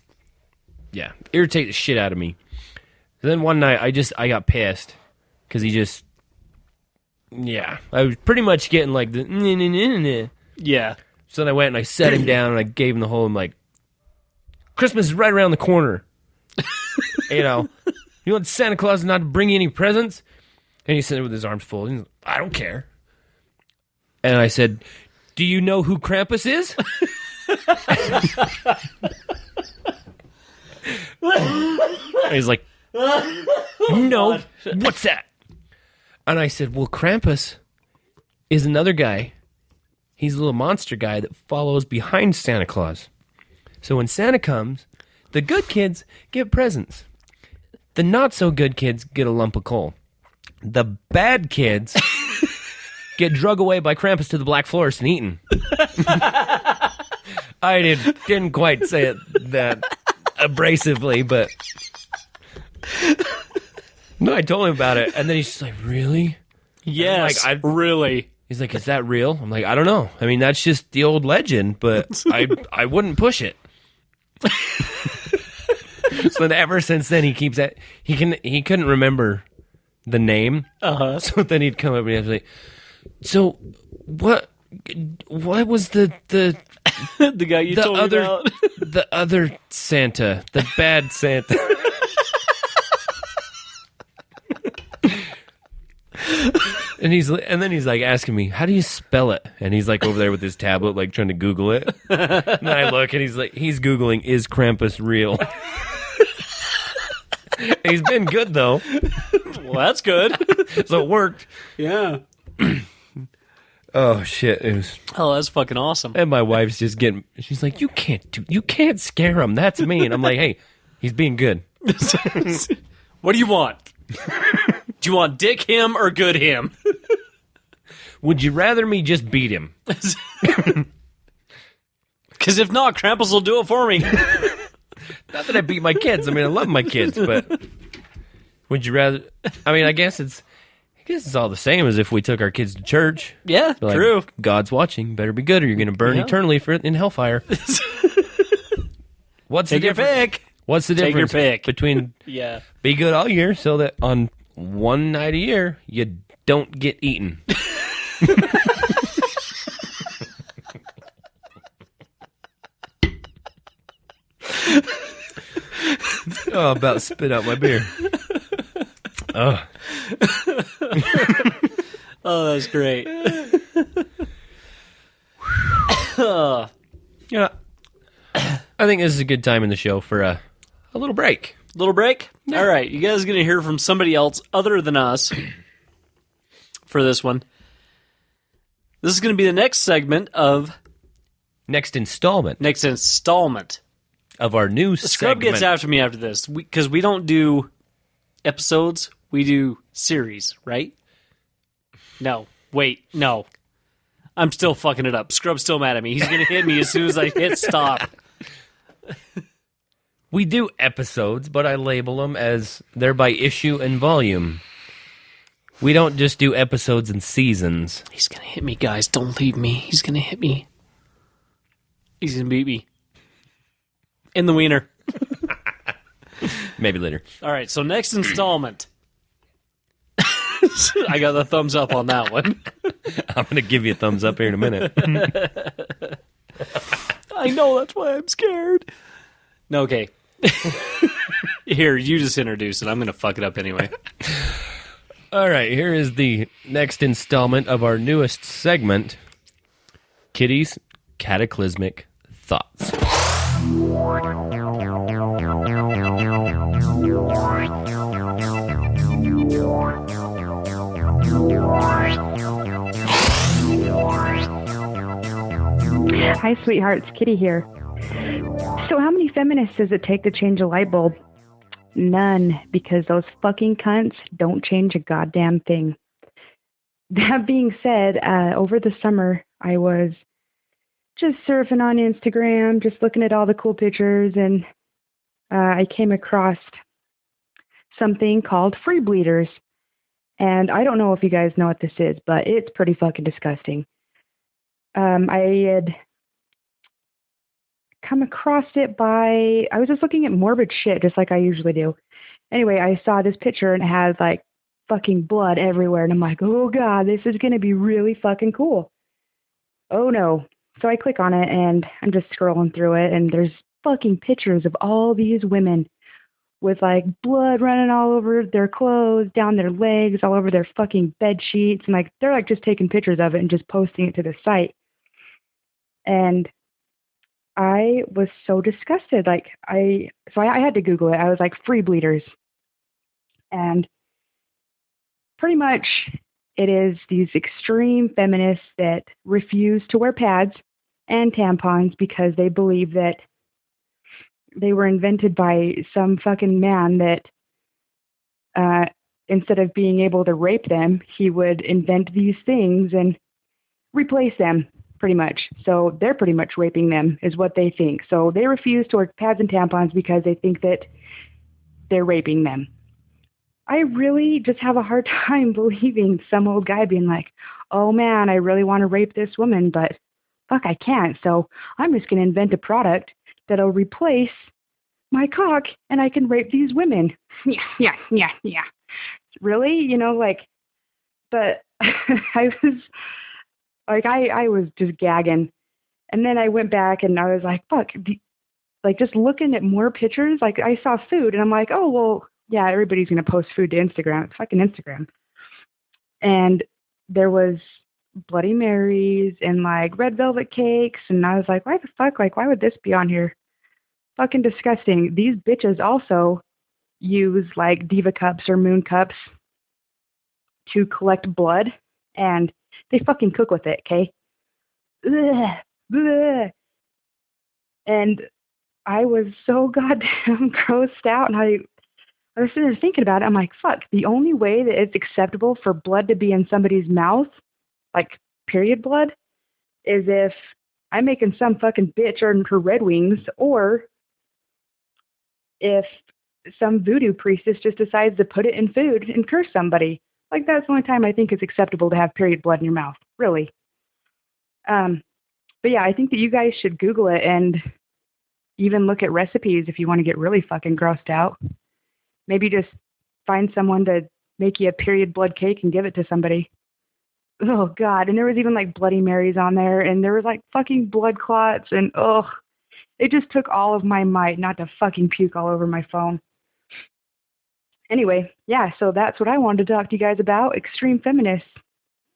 yeah, irritate the shit out of me. So then one night, I got pissed, because he just, yeah, I was pretty much getting, like, the, Yeah. So then I went and I sat him down, and I gave him the whole, I'm like, Christmas is right around the corner. You want Santa Claus not to bring you any presents? And he said it with his arms full. He's like, I don't care. And I said, do you know who Krampus is? And he's like, no, what's that? And I said, well, Krampus is another guy. He's a little monster guy that follows behind Santa Claus. So when Santa comes, the good kids get presents. The not-so-good kids get a lump of coal. The bad kids get drug away by Krampus to the Black Forest and eaten. I didn't quite say it that abrasively, but... No, I told him about it, and then he's just like, really? Yes, like, really. He's like, is that real? I'm like, I don't know. I mean, that's just the old legend, but I wouldn't push it. So then ever since then, he keeps that. He couldn't remember the name. Uh-huh. So then he'd come up and he'd be like, so what was the The guy you told other me about? the other Santa, the bad Santa? And then he's like asking me, how do you spell it? And he's like over there with his tablet, like trying to Google it. And I look and he's Googling, is Krampus real? He's been good though. Well, that's good. So it worked. Yeah. Oh shit. It was, Oh, that's fucking awesome. and my wife's just she's like, you can't scare him. That's mean. I'm like, hey, he's being good. What do you want? Do you want dick him or good him? Would you rather me just beat him? Because if not, Krampus will do it for me. Not that I beat my kids. I mean, I love my kids, but would you rather? I mean, I guess it's all the same as if we took our kids to church. Yeah, Like, true. God's watching. Better be good, or you're going to burn Yeah. eternally in hellfire. What's Take the your difference? pick. What's the Take your difference pick. between Yeah. be good all year, so that on one night a year you don't get eaten? Oh, about spit out my beer. Oh. Oh, that's great. Yeah. I think this is a good time in the show for a little break. Little break? All right. You guys are going to hear from somebody else other than us for this one. This is going to be the next segment of... Next installment of our new Scrub Scrub gets after me after this because we don't do episodes, we do series, right? No. Wait, no. I'm still fucking it up. Scrub's still mad at me. He's going to hit me as soon as I hit stop. We do episodes, but I label them as they're by issue and volume. We don't just do episodes and seasons. He's going to hit me, guys. Don't leave me. He's going to hit me. He's going to beat me. In the wiener. Maybe later. All right, so next installment. I got the thumbs up on that one. I'm going to give you a thumbs up here in a minute. I know, that's why I'm scared. No, okay. Here, you just introduce it. I'm going to fuck it up anyway. All right, here is the next installment of our newest segment, Kitty's Cataclysmic Thoughts. Hi, sweethearts. Kitty here. So how many feminists does it take to change a light bulb? None, because those fucking cunts don't change a goddamn thing. That being said, over the summer, I was just surfing on Instagram, just looking at all the cool pictures, and I came across something called free bleeders. And I don't know if you guys know what this is, but it's pretty fucking disgusting. I had come across it I was just looking at morbid shit, just like I usually do. Anyway, I saw this picture and it had like fucking blood everywhere. And I'm like, oh God, this is going to be really fucking cool. Oh no. So I click on it and I'm just scrolling through it and there's fucking pictures of all these women with like blood running all over their clothes, down their legs, all over their fucking bed sheets. And like, they're like just taking pictures of it and just posting it to the site. And I was so disgusted. Like I had to Google it. I was like, free bleeders. And pretty much it is these extreme feminists that refuse to wear pads and tampons because they believe that they were invented by some fucking man that instead of being able to rape them, he would invent these things and replace them. Pretty much. So they're pretty much raping them is what they think. So they refuse to wear pads and tampons because they think that they're raping them. I really just have a hard time believing some old guy being like, oh man, I really want to rape this woman, but fuck, I can't. So I'm just going to invent a product that'll replace my cock and I can rape these women. Yeah. Really? You know, like, but I was just gagging. And then I went back and I was like, fuck, like just looking at more pictures, like I saw food and I'm like, oh, well, yeah, everybody's going to post food to Instagram. It's fucking Instagram. And there was Bloody Marys and like red velvet cakes. And I was like, why the fuck? Like, why would this be on here? Fucking disgusting. These bitches also use like diva cups or moon cups to collect blood and they fucking cook with it, okay? Ugh, ugh. And I was so goddamn grossed out, and I was sitting there thinking about it. I'm like, fuck, the only way that it's acceptable for blood to be in somebody's mouth, like period blood, is if I'm making some fucking bitch earn her Red Wings, or if some voodoo priestess just decides to put it in food and curse somebody. Like, that's the only time I think it's acceptable to have period blood in your mouth, really. But yeah, I think that you guys should Google it and even look at recipes if you want to get really fucking grossed out. Maybe just find someone to make you a period blood cake and give it to somebody. Oh, God. And there was even, like, Bloody Marys on there, and there was, like, fucking blood clots, and, it just took all of my might not to fucking puke all over my phone. Anyway, yeah, so that's what I wanted to talk to you guys about. Extreme feminists.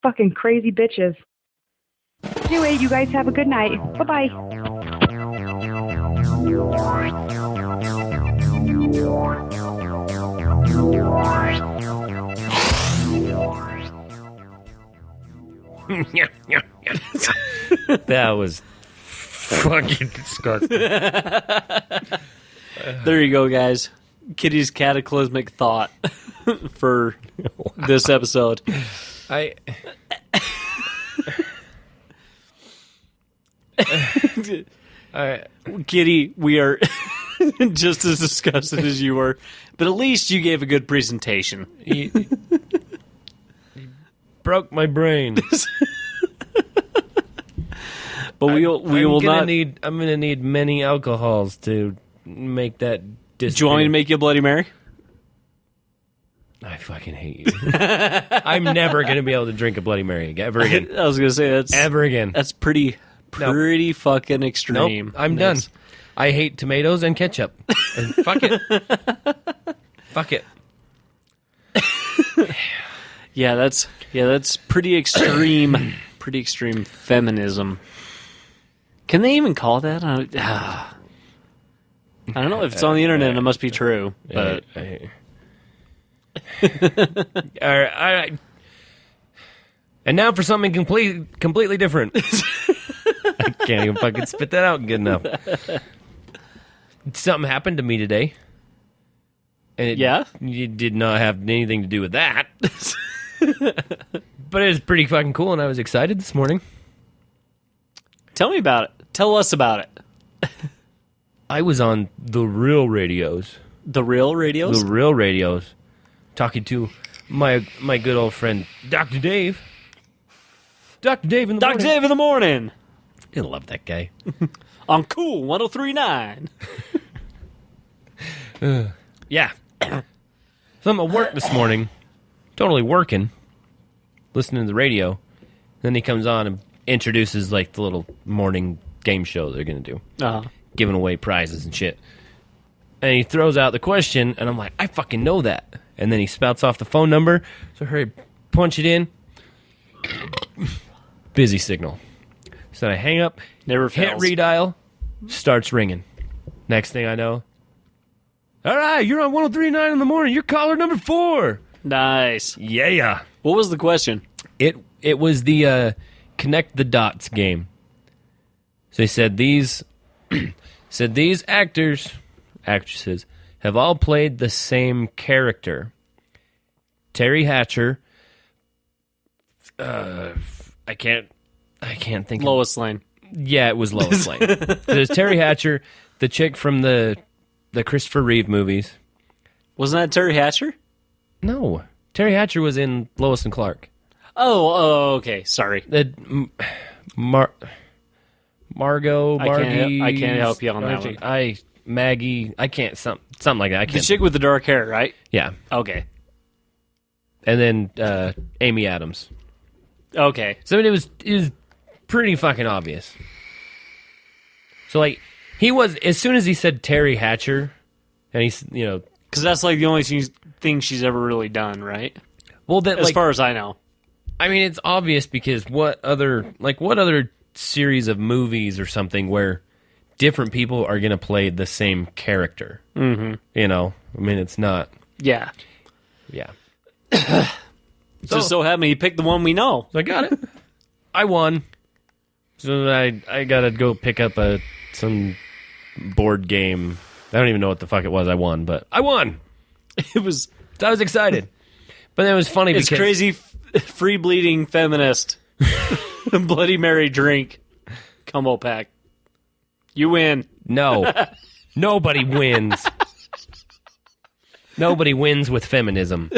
Fucking crazy bitches. Anyway, you guys have a good night. Bye-bye. That was fucking disgusting. There you go, guys. Kitty's cataclysmic thought for this episode. Kitty, we are just as disgusted as you were, but at least you gave a good presentation. You broke my brain. But we will not need. I'm gonna need many alcohols to make that. Do you want me to make you a Bloody Mary? I fucking hate you. I'm never gonna be able to drink a Bloody Mary ever again. I was gonna say that's Ever again. That's pretty fucking extreme. Nope, I'm done. I hate tomatoes and ketchup. And fuck it. Fuck it. Yeah, that's pretty extreme. Pretty extreme feminism. Can they even call that? I don't know if it's on the internet. It must be true. But all right. And now for something completely different. I can't even fucking spit that out good enough. Something happened to me today. And it did not have anything to do with that. But it was pretty fucking cool, and I was excited this morning. Tell me about it. Tell us about it. I was on the real radios. The real radios? The real radios. Talking to my good old friend, Dr. Dave. Dr. Dave in the morning. Dr. Dave in the morning. I love that guy. On Cool 103.9. Yeah. So I'm at work this morning, totally working, listening to the radio. Then he comes on and introduces like the little morning game show they're going to do. Uh-huh. Giving away prizes and shit. And he throws out the question, and I'm like, I fucking know that. And then he spouts off the phone number, so I hurry, punch it in. Busy signal. So I hang up, Never hit fails. redial, starts ringing. Next thing I know, all right, you're on 103.9 in the morning. You're caller number 4. Nice. Yeah. What was the question? It was the connect the dots game. So they said these actresses have all played the same character. Terry Hatcher. I can't think. Lois Lane. Yeah, it was Lois Lane. There's Terry Hatcher, the chick from the Christopher Reeve movies. Wasn't that Terry Hatcher? No, Terry Hatcher was in Lois and Clark. Oh, okay. Sorry. Margot, I Margie. can't help you on that one. Maggie. I can't. Something like that. I The can't. chick with the dark hair, right? Yeah. Okay. And then Amy Adams. Okay. So I mean, it was pretty fucking obvious. So like he was, as soon as he said Terry Hatcher, and he's Because that's like the only thing she's ever really done, right? well that As like far as I know. I mean it's obvious because what other series of movies or something where different people are gonna play the same character? Mm-hmm. I mean it's not. Yeah. Yeah. Just so happened he picked the one we know. So I got it. I won. So I gotta go pick up some board game. I don't even know what the fuck it was I won, but I won. It was. So I was excited. But it was funny It's because crazy, free bleeding feminist. Bloody Mary drink. Combo pack. You win. No. Nobody wins. Nobody wins with feminism.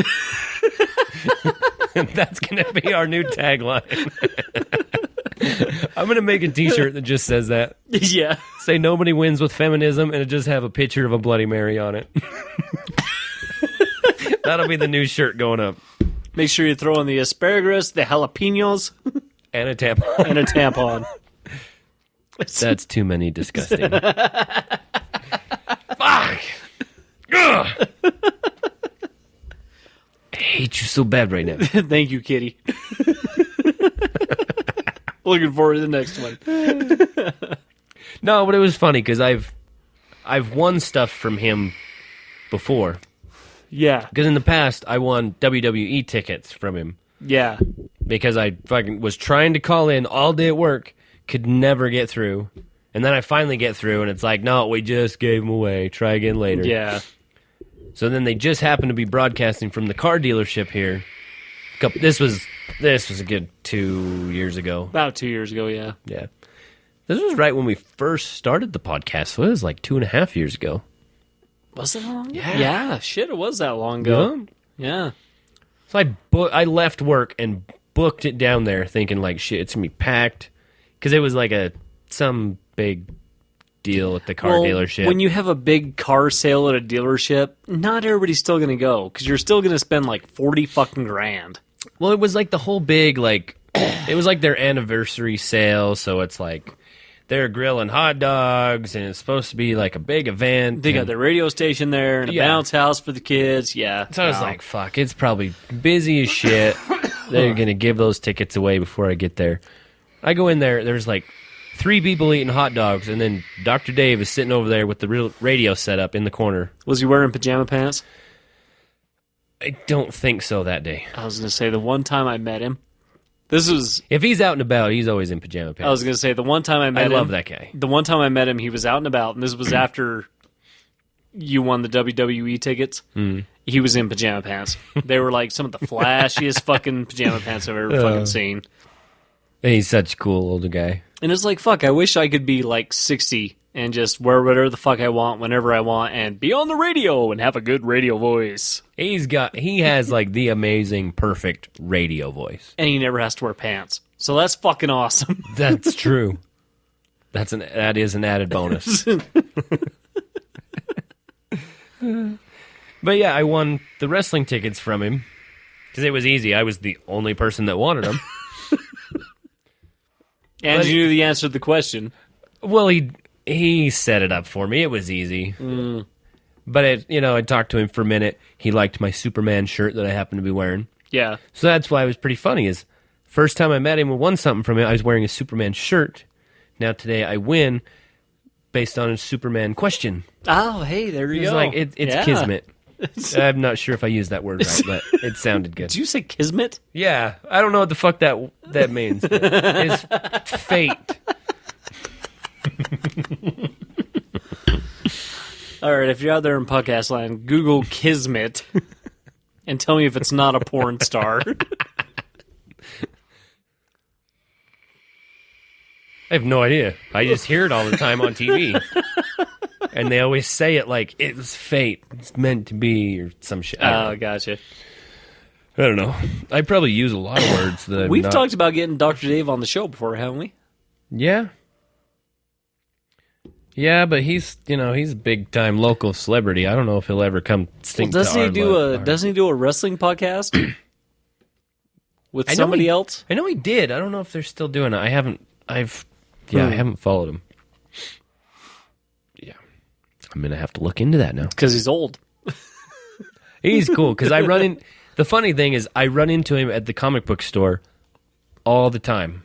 That's going to be our new tagline. I'm going to make a t-shirt that just says that. Yeah. Say nobody wins with feminism, and it just have a picture of a Bloody Mary on it. That'll be the new shirt going up. Make sure you throw in the asparagus, the jalapenos, And a tampon. and a tampon. That's too many disgusting. Fuck! Ugh! I hate you so bad right now. Thank you, Kitty. Looking forward to the next one. No, but it was funny because I've won stuff from him before. Yeah. Because in the past, I won WWE tickets from him. Yeah. Because I fucking was trying to call in all day at work, could never get through. And then I finally get through, and it's like, no, we just gave them away. Try again later. Yeah. So then they just happened to be broadcasting from the car dealership here. This was a good 2 years ago. About 2 years ago, yeah. Yeah. This was right when we first started the podcast, so it was like 2.5 years ago. Was it long? Yeah. Yeah, shit, it was that long ago. Yeah. So I left work and booked it down there thinking like, shit, it's going to be packed. Because it was like some big deal at the car dealership. When you have a big car sale at a dealership, not everybody's still going to go because you're still going to spend like 40 fucking grand. Well, it was like the whole big, like, it was like their anniversary sale, so it's like they're grilling hot dogs, and it's supposed to be like a big event. They got their radio station there and a bounce house for the kids. Yeah. So I was like, fuck, it's probably busy as shit. They're going to give those tickets away before I get there. I go in there, there's like 3 people eating hot dogs, and then Dr. Dave is sitting over there with the real radio set up in the corner. Was he wearing pajama pants? I don't think so that day. I was going to say, the one time I met him, if he's out and about, he's always in pajama pants. I was going to say, the one time I met him. I love that guy. The one time I met him, he was out and about, and this was after you won the WWE tickets. He was in pajama pants. They were like some of the flashiest fucking pajama pants I've ever fucking seen. He's such a cool older guy. And it's like, fuck, I wish I could be like 60 and just wear whatever the fuck I want whenever I want and be on the radio and have a good radio voice. He has like the amazing, perfect radio voice. And he never has to wear pants. So that's fucking awesome. That's true. That is an added bonus. But yeah, I won the wrestling tickets from him because it was easy. I was the only person that wanted them. And you knew the answer to the question. Well, he set it up for me. It was easy. But I talked to him for a minute. He liked my Superman shirt that I happened to be wearing. Yeah. So that's why it was pretty funny. Is first time I met him, we won something from him. I was wearing a Superman shirt. Now today I win based on a Superman question. Oh, hey, there you go. Like it's kismet. I'm not sure if I used that word right, but it sounded good. Did you say kismet? Yeah, I don't know what the fuck that means. It's fate. All right, if you're out there in podcast land, Google kismet and tell me if it's not a porn star. I have no idea. I just hear it all the time on TV. And they always say it like, it was fate. It's meant to be, or some shit. Oh, gotcha. I don't know. I probably use a lot of words that We've talked about getting Dr. Dave on the show before, haven't we? Yeah. Yeah, but he's a big-time local celebrity. I don't know if he'll ever come stink doesn't to Doesn't he do a wrestling podcast? With somebody else? I know he did. I don't know if they're still doing it. I haven't followed him. Yeah. I'm going to have to look into that now. Because he's old. He's cool, because the funny thing is, I run into him at the comic book store all the time.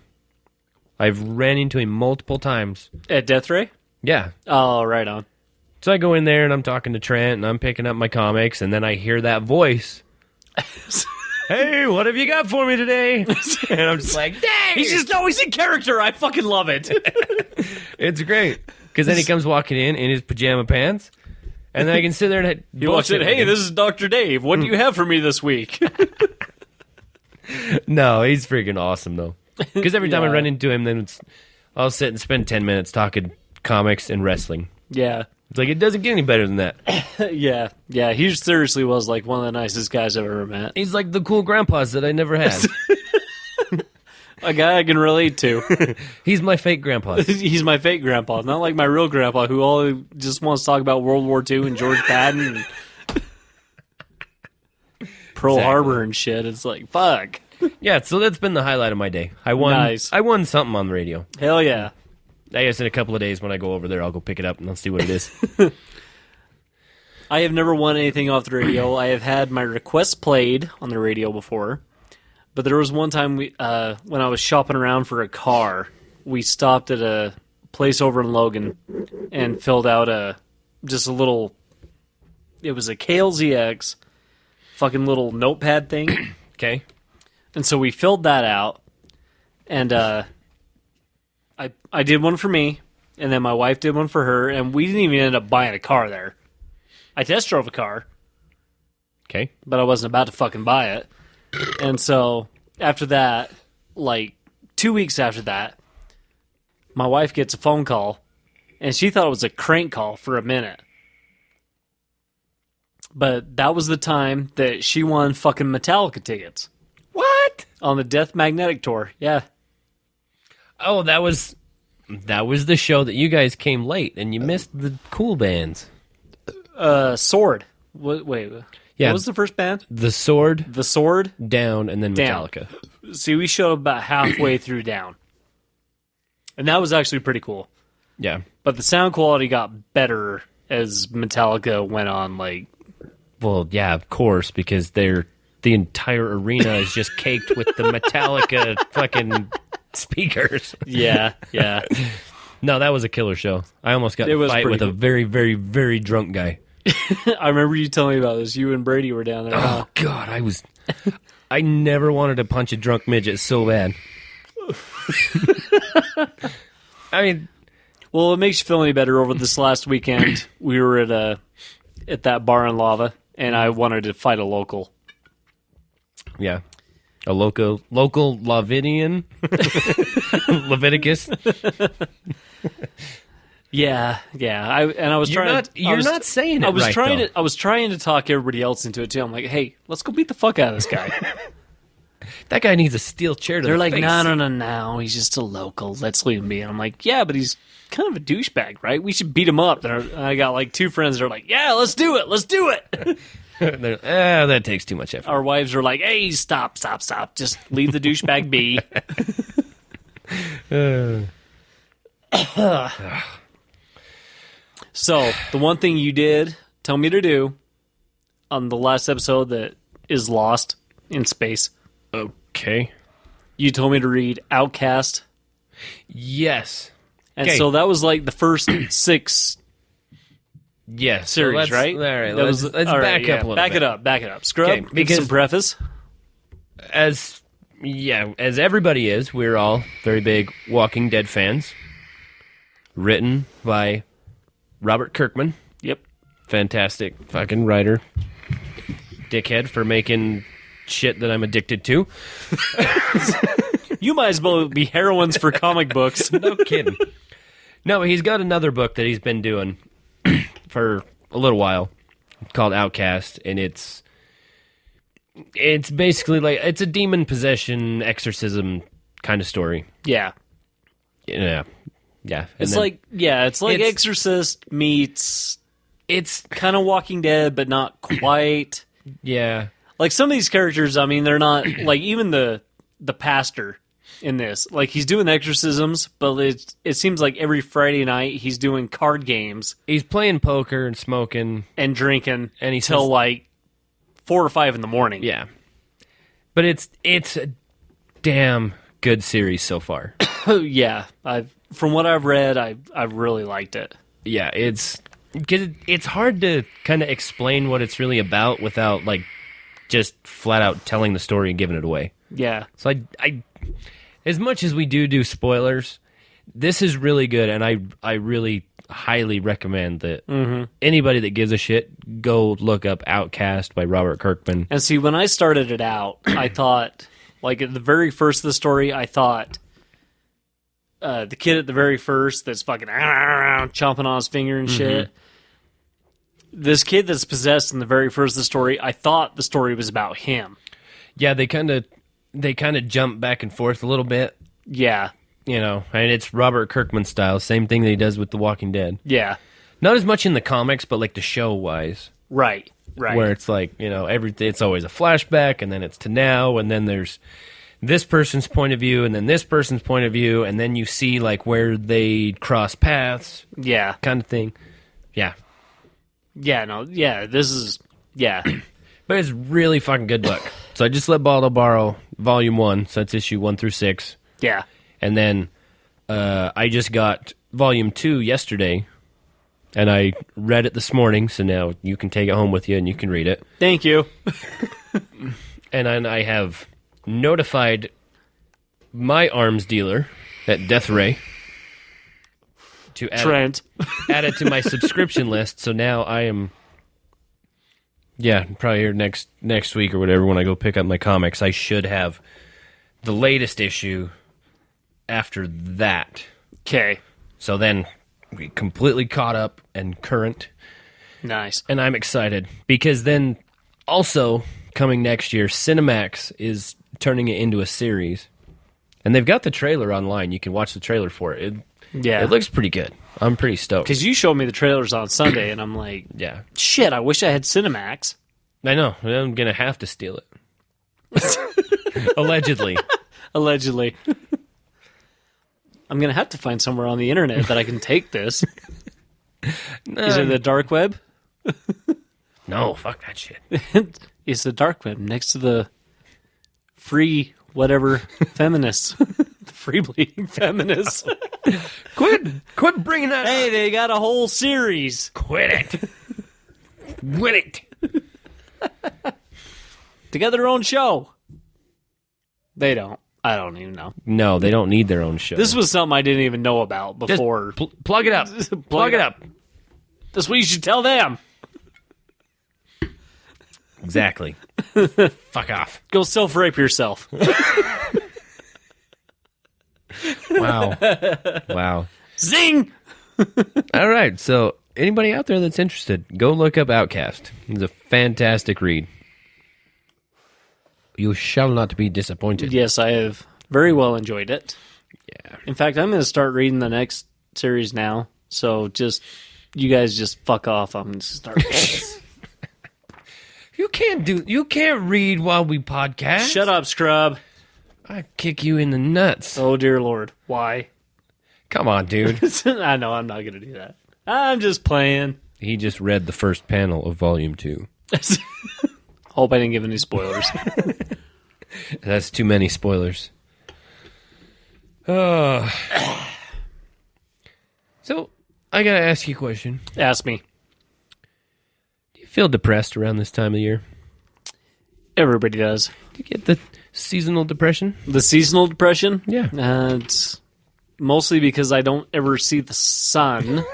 I've ran into him multiple times. At Death Ray? Yeah. Oh, right on. So I go in there, and I'm talking to Trent, and I'm picking up my comics, and then I hear that voice. Hey, what have you got for me today? And I'm just like, dang! He's just always in character. I fucking love it. It's great. Because then he comes walking in his pajama pants, and then I can sit there and you watch it. Hey, this is Dr. Dave. What do you have for me this week? No, he's freaking awesome, though. Because every time I run into him, then I'll sit and spend 10 minutes talking comics and wrestling. Yeah. It's like, it doesn't get any better than that. Yeah. He seriously was like one of the nicest guys I've ever met. He's like the cool grandpas that I never had. A guy I can relate to. He's my fake grandpa. He's my fake grandpa, not like my real grandpa who all just wants to talk about World War II and George Patton and Pearl Harbor and shit. It's like, fuck. Yeah, so that's been the highlight of my day. I won something on the radio. Hell yeah. I guess in a couple of days when I go over there, I'll go pick it up and I'll see what it is. I have never won anything off the radio. I have had my requests played on the radio before. But there was one time when I was shopping around for a car, we stopped at a place over in Logan and filled out it was a KLZX fucking little notepad thing. Okay. And so we filled that out, and I did one for me, and then my wife did one for her, and we didn't even end up buying a car there. I test drove a car, Okay. but I wasn't about to fucking buy it. And so after that, like 2 weeks after that, my wife gets a phone call, and she thought it was a crank call for a minute. But that was the time that she won fucking Metallica tickets. What? On the Death Magnetic tour. Yeah. Oh, that was the show that you guys came late and you missed the cool bands. Sword. Wait. Yeah. What was the first band? The Sword, The Sword. Down, and then Down. Metallica. See, we showed up about halfway through Down. And that was actually pretty cool. Yeah. But the sound quality got better as Metallica went on, like... Well, yeah, of course, because the entire arena is just caked with the Metallica fucking speakers. Yeah. No, that was a killer show. I almost got in a fight with a very, very, very drunk guy. I remember you telling me about this. You and Brady were down there. Oh, God, I never wanted to punch a drunk midget so bad. I mean... Well, it makes you feel any better. Over this last weekend, we were at that bar in Lava, and I wanted to fight a local. Yeah. A local Lavidian? Leviticus? Yeah. I was trying. You're not saying it I was right, trying though. to. I was trying to talk everybody else into it too. I'm like, hey, let's go beat the fuck out of this guy. That guy needs a steel chair to They're the like, face. no, he's just a local. Let's leave him be. And I'm like, yeah, but he's kind of a douchebag, right? We should beat him up. And I got like two friends that are like, yeah, let's do it. That takes too much effort. Our wives are like, hey, stop. Just leave the douchebag be. So, the one thing you did tell me to do on the last episode that is lost in space, Okay. you told me to read Outcast. Yes. And Okay. so that was like the first 6 Yes. series, right? All right. That Let's all right, back up a little Back bit. it up. Scrub, Okay, give because- some preface. As everybody is, we're all very big Walking Dead fans. Written by Robert Kirkman. Yep. Fantastic fucking writer. Dickhead for making shit that I'm addicted to. You might as well be heroines for comic books. No kidding. No, he's got another book that he's been doing for a little while called Outcast, and it's basically like it's a demon possession exorcism kind of story. Yeah. Yeah. It's then like Exorcist meets it's kind of Walking Dead, but not quite. yeah. Like some of these characters, I mean, they're not like even the pastor in this. Like he's doing exorcisms, but it seems like every Friday night he's doing card games He's playing poker and smoking. and drinking And he till says- like 4 or 5 in the morning. Yeah. But it's a damn good series so far. Yeah. From what I've read, I've really liked it. Yeah, it's hard to kind of explain what it's really about without like just flat out telling the story and giving it away. Yeah. So I as much as we do spoilers, this is really good, and I really highly recommend that anybody that gives a shit go look up Outcast by Robert Kirkman. And see, when I started it out, I thought, like at the very first of the story, I thought the kid at the very first that's fucking chomping on his finger and shit. This kid that's possessed in the very first of the story, I thought the story was about him. Yeah, they kind of jump back and forth a little bit, Yeah. you know, and it's Robert Kirkman style, same thing that he does with The Walking Dead. Yeah. Not as much in the comics, but like the show wise. Right. Where it's like, you know, it's always a flashback, and then it's to now, and then there's this person's point of view, and then this person's point of view, and then you see like where they cross paths, Yeah. kind of thing. Yeah. Yeah, no, yeah, this is, yeah. But it's really fucking good book. So I just let Baldo borrow Volume 1, so that's issue 1 through 6. Yeah. And then I just got Volume 2 yesterday, and I read it this morning, so now you can take it home with you and you can read it. Thank you. And then I have notified my arms dealer at Death Ray to add Trent. it to my subscription list, so now I am Yeah, probably here next week or whatever when I go pick up my comics. I should have the latest issue after that. Okay. So then we completely caught up and current. Nice. And I'm excited because then also coming next year, Cinemax is turning it into a series. And they've got the trailer online. You can watch the trailer for it. It looks pretty good. I'm pretty stoked. Because you showed me the trailers on Sunday, and I'm like, yeah. Shit, I wish I had Cinemax. I know. I'm going to have to steal it. Allegedly. Allegedly. I'm going to have to find somewhere on the internet that I can take this. Is it the dark web? No, fuck that shit. It's the dark web next to the free whatever feminists. The free bleeding feminists. Quit bringing that Hey, up. they got a whole series. Quit it. Quit it. They got their own show. They don't. I don't even know. No, they don't need their own show. This was something I didn't even know about Just before. plug it up. Plug it up. That's what you should tell them. Exactly. Fuck off. Go self-rape yourself. Wow. Wow. Zing! All right. So, anybody out there that's interested, go look up Outcast. It's a fantastic read. You shall not be disappointed. Yes, I have very well enjoyed it. Yeah. In fact, I'm going to start reading the next series now. So just, you guys just fuck off. I'm going to start. You can't read while we podcast. Shut up, scrub. I kick you in the nuts. Oh, dear Lord. Why? Come on, dude. I know, I'm not going to do that. I'm just playing. He just read the first panel of Volume 2. Hope I didn't give any spoilers. That's too many spoilers. So, I gotta ask you a question. Ask me. Do you feel depressed around this time of year? Everybody does. Do you get the seasonal depression? The seasonal depression? Yeah. It's mostly because I don't ever see the sun.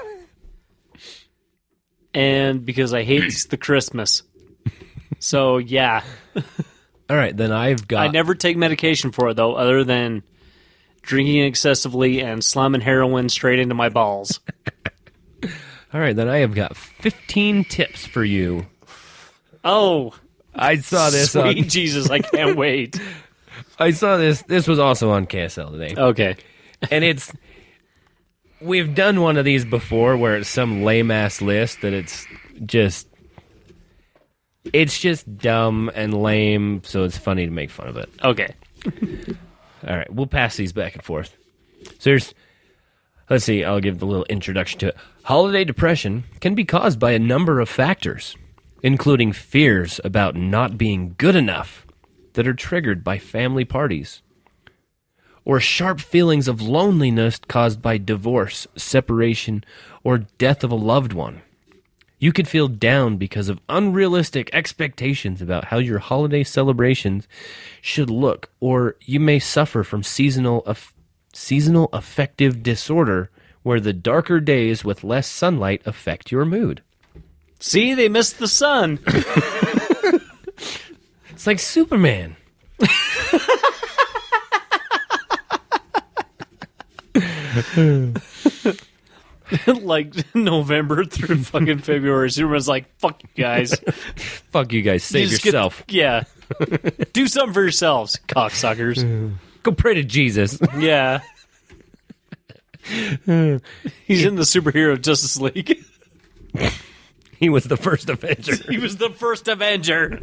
And because I hate the Christmas. So, yeah. All right, then I never take medication for it, though, other than drinking excessively and slamming heroin straight into my balls. All right, then I have got 15 tips for you. Oh. I saw this Sweet Jesus, I can't wait. I saw this. This was also on KSL today. Okay. And we've done one of these before where it's some lame-ass list that it's just dumb and lame, so it's funny to make fun of it. Okay. All right, we'll pass these back and forth. So let's see, I'll give the little introduction to it. Holiday depression can be caused by a number of factors, including fears about not being good enough that are triggered by family parties, or sharp feelings of loneliness caused by divorce, separation, or death of a loved one. You could feel down because of unrealistic expectations about how your holiday celebrations should look, or you may suffer from seasonal affective disorder, where the darker days with less sunlight affect your mood. See, they missed the sun. It's like Superman. Like November through fucking February. Superman's like, fuck you guys. Fuck you guys, save just yourself. Yeah. Do something for yourselves, cocksuckers. Go pray to Jesus. Yeah. He's in the superhero Justice League. He was the first Avenger. He was the first Avenger.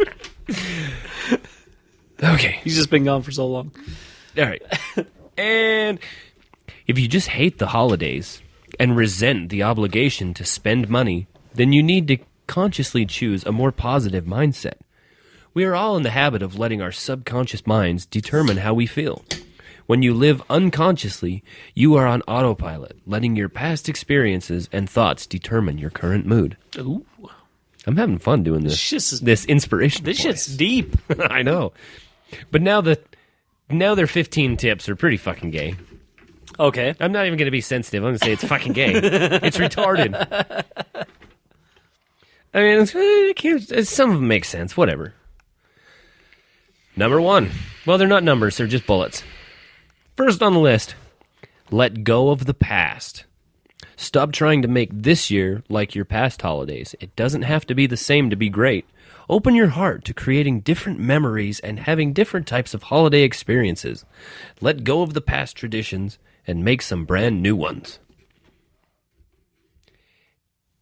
Okay. He's just been gone for so long. All right. And if you just hate the holidays and resent the obligation to spend money, then you need to consciously choose a more positive mindset. We are all in the habit of letting our subconscious minds determine how we feel. When you live unconsciously, you are on autopilot, letting your past experiences and thoughts determine your current mood. Ooh. I'm having fun doing this inspiration. This shit's deep. I know. But now their 15 tips are pretty fucking gay. Okay. I'm not even going to be sensitive. I'm going to say it's fucking gay. It's retarded. I mean, some of them make sense. Whatever. Number 1. Well, they're not numbers. They're just bullets. First on the list, let go of the past. Stop trying to make this year like your past holidays. It doesn't have to be the same to be great. Open your heart to creating different memories and having different types of holiday experiences. Let go of the past traditions and make some brand new ones.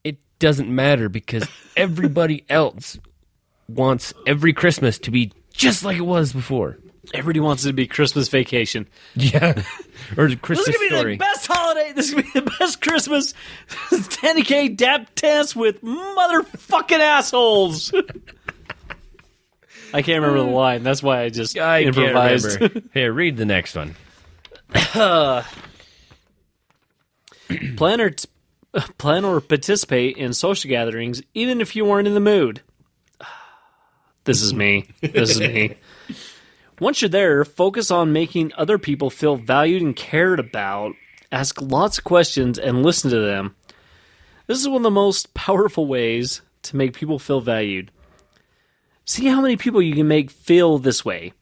It doesn't matter because everybody else wants every Christmas to be just like it was before. Everybody wants it to be Christmas Vacation. Yeah. Or the Christmas This is going to be Story. the best holiday. This is going to be the best Christmas. 10K dap dance with motherfucking assholes. I can't remember the line. That's why I just improvised. Can't remember. Here, read the next one. Plan or participate in social gatherings, even if you weren't in the mood. This is me. This is me. Once you're there, focus on making other people feel valued and cared about. Ask lots of questions and listen to them. This is one of the most powerful ways to make people feel valued. See how many people you can make feel this way.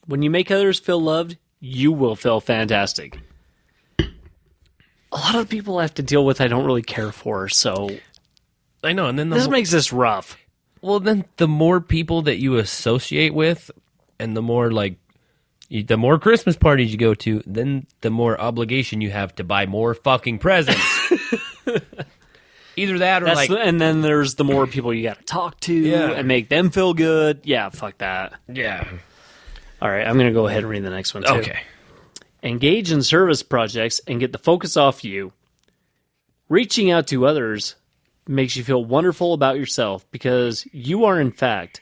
When you make others feel loved, you will feel fantastic. A lot of people I have to deal with I don't really care for, so I know, and then this makes this rough. Well, then the more people that you associate with, and the more the more Christmas parties you go to, then the more obligation you have to buy more fucking presents. Either that or and then there's the more people you got to talk to and make them feel good. Yeah, fuck that. Yeah. All right, I'm going to go ahead and read the next one too. Okay. Engage in service projects and get the focus off you. Reaching out to others makes you feel wonderful about yourself because you are, in fact,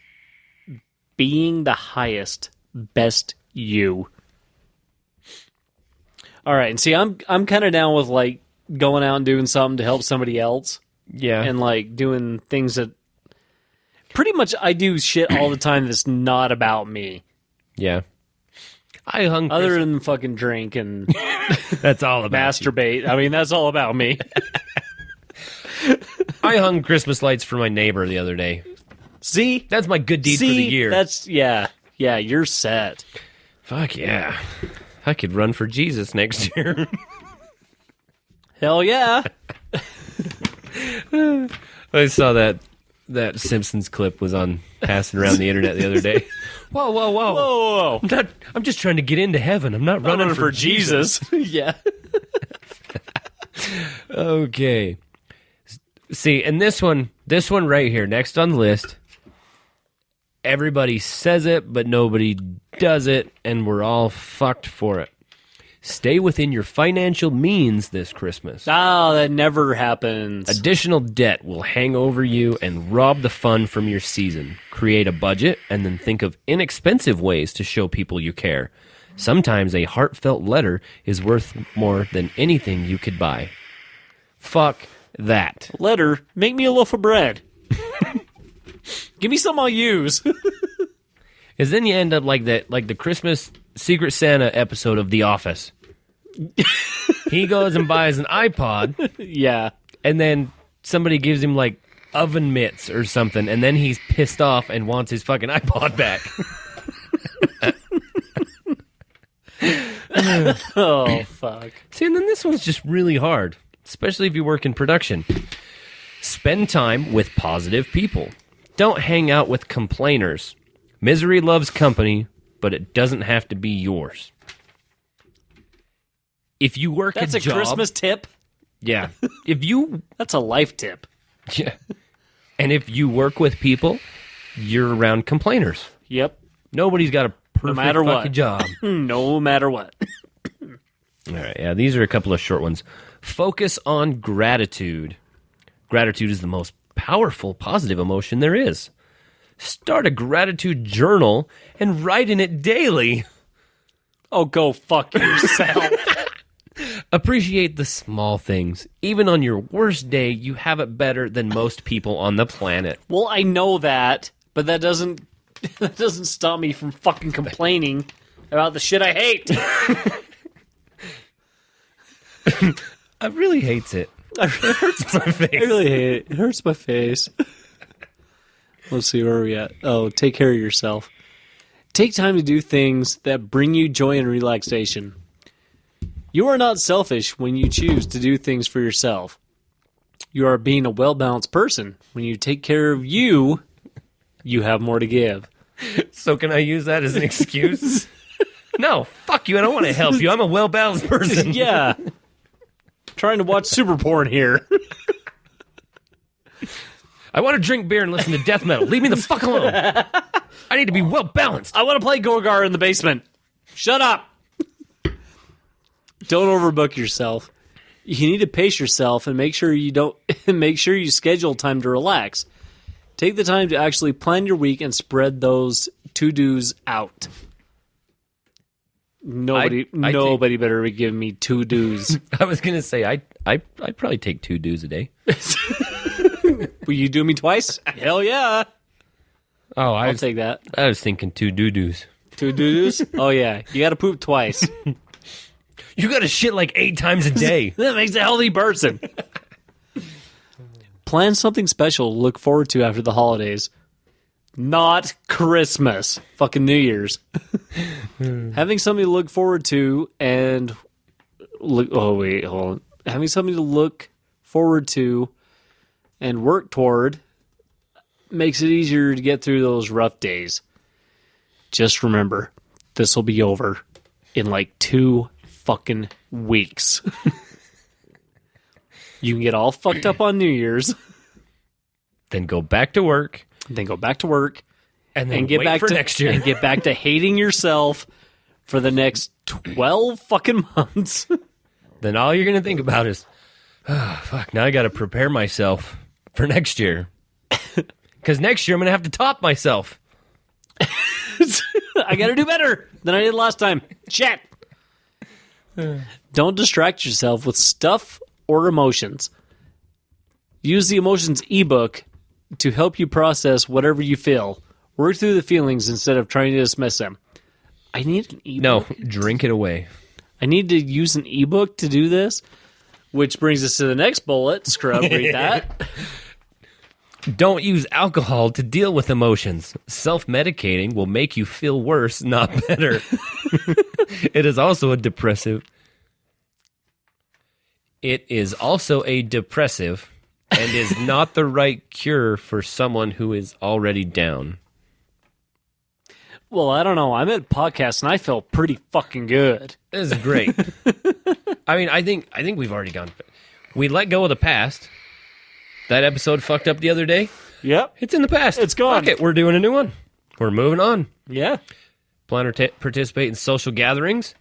being the highest, best you. All right, and see, I'm kind of down with going out and doing something to help somebody else. Yeah. And doing things that pretty much I do shit all the time that's not about me. Yeah. I hung Other than fucking drink and that's all about masturbate. I mean, that's all about me. I hung Christmas lights for my neighbor the other day. See? That's my good deed for the year. That's yeah, you're set. Fuck yeah. I could run for Jesus next year. Hell yeah. I saw that Simpsons clip was passing around the internet the other day. Whoa. Whoa. I'm just trying to get into heaven. I'm not running for Jesus. Yeah. Okay. See, and this one right here, next on the list, everybody says it, but nobody does it, and we're all fucked for it. Stay within your financial means this Christmas. Oh, that never happens. Additional debt will hang over you and rob the fun from your season. Create a budget and then think of inexpensive ways to show people you care. Sometimes a heartfelt letter is worth more than anything you could buy. Fuck that. Letter, make me a loaf of bread. Give me some I'll use. Because then you end up like the Christmas Secret Santa episode of The Office. He goes and buys an iPod. Yeah. And then somebody gives him oven mitts or something, and then he's pissed off and wants his fucking iPod back. Oh, fuck. See, and then this one's just really hard, especially if you work in production. Spend time with positive people. Don't hang out with complainers. Misery loves company, but it doesn't have to be yours. If you work That's a a job... Christmas tip? Yeah. If you... That's a life tip. Yeah. And if you work with people, you're around complainers. Yep. Nobody's got a perfect matter fucking what. job. No matter what. All right, yeah, these are a couple of short ones. Focus on gratitude. Gratitude is the most powerful, positive emotion there is. Start a gratitude journal and write in it daily. Oh, go fuck yourself. Appreciate the small things. Even on your worst day, you have it better than most people on the planet. Well, I know that, but that doesn't stop me from fucking complaining about the shit I hate. I really hates it. It hurts my face. I really hate it. It hurts my face. Let's see, where are we at? Oh, take care of yourself. Take time to do things that bring you joy and relaxation. You are not selfish when you choose to do things for yourself. You are being a well-balanced person. When you take care of you, you have more to give. So can I use that as an excuse? No, fuck you. I don't want to help you. I'm a well-balanced person. Yeah. Trying to watch super porn here. I want to drink beer and listen to death metal. Leave me the fuck alone. I need to be well-balanced. I want to play Gorgar in the basement. Shut up. Don't overbook yourself. You need to pace yourself and make sure you schedule time to relax. Take the time to actually plan your week and spread those to-dos out. Nobody better be giving me to-dos. I was going to say, I'd probably take 2 dues a day. Will you do me twice? Hell yeah. Oh, I'll take that. I was thinking 2 doo-doos. 2 doo-doos? Oh, yeah. You got to poop twice. You got to shit like 8 times a day. That makes a healthy person. Plan something special to look forward to after the holidays. Not Christmas. Fucking New Year's. Having something to look forward to and... Having something to look forward to and work toward makes it easier to get through those rough days. Just remember, this will be over in like 2 fucking weeks. You can get all fucked up on New Year's. Then go back to work. And then get wait back for next year. And get back to hating yourself for the next 12 fucking months. Then all you're going to think about is, oh, fuck, now I got to prepare myself for next year. Because next year I'm going to have to top myself. I got to do better than I did last time. Shit. Don't distract yourself with stuff or emotions. Use the emotions ebook to help you process whatever you feel. Work through the feelings instead of trying to dismiss them. I need an ebook. No, drink it away. I need to use an ebook to do this, which brings us to the next bullet. Scrub, read that. Don't use alcohol to deal with emotions. Self-medicating will make you feel worse, not better. It is also a depressive. It is also a depressive and is not the right cure for someone who is already down. Well, I don't know. I'm at a podcast and I feel pretty fucking good. This is great. I mean, I think we've already gone. We let go of the past. That episode fucked up the other day. Yep. It's in the past. It's gone. Fuck it. We're doing a new one. We're moving on. Yeah. Plan to participate in social gatherings.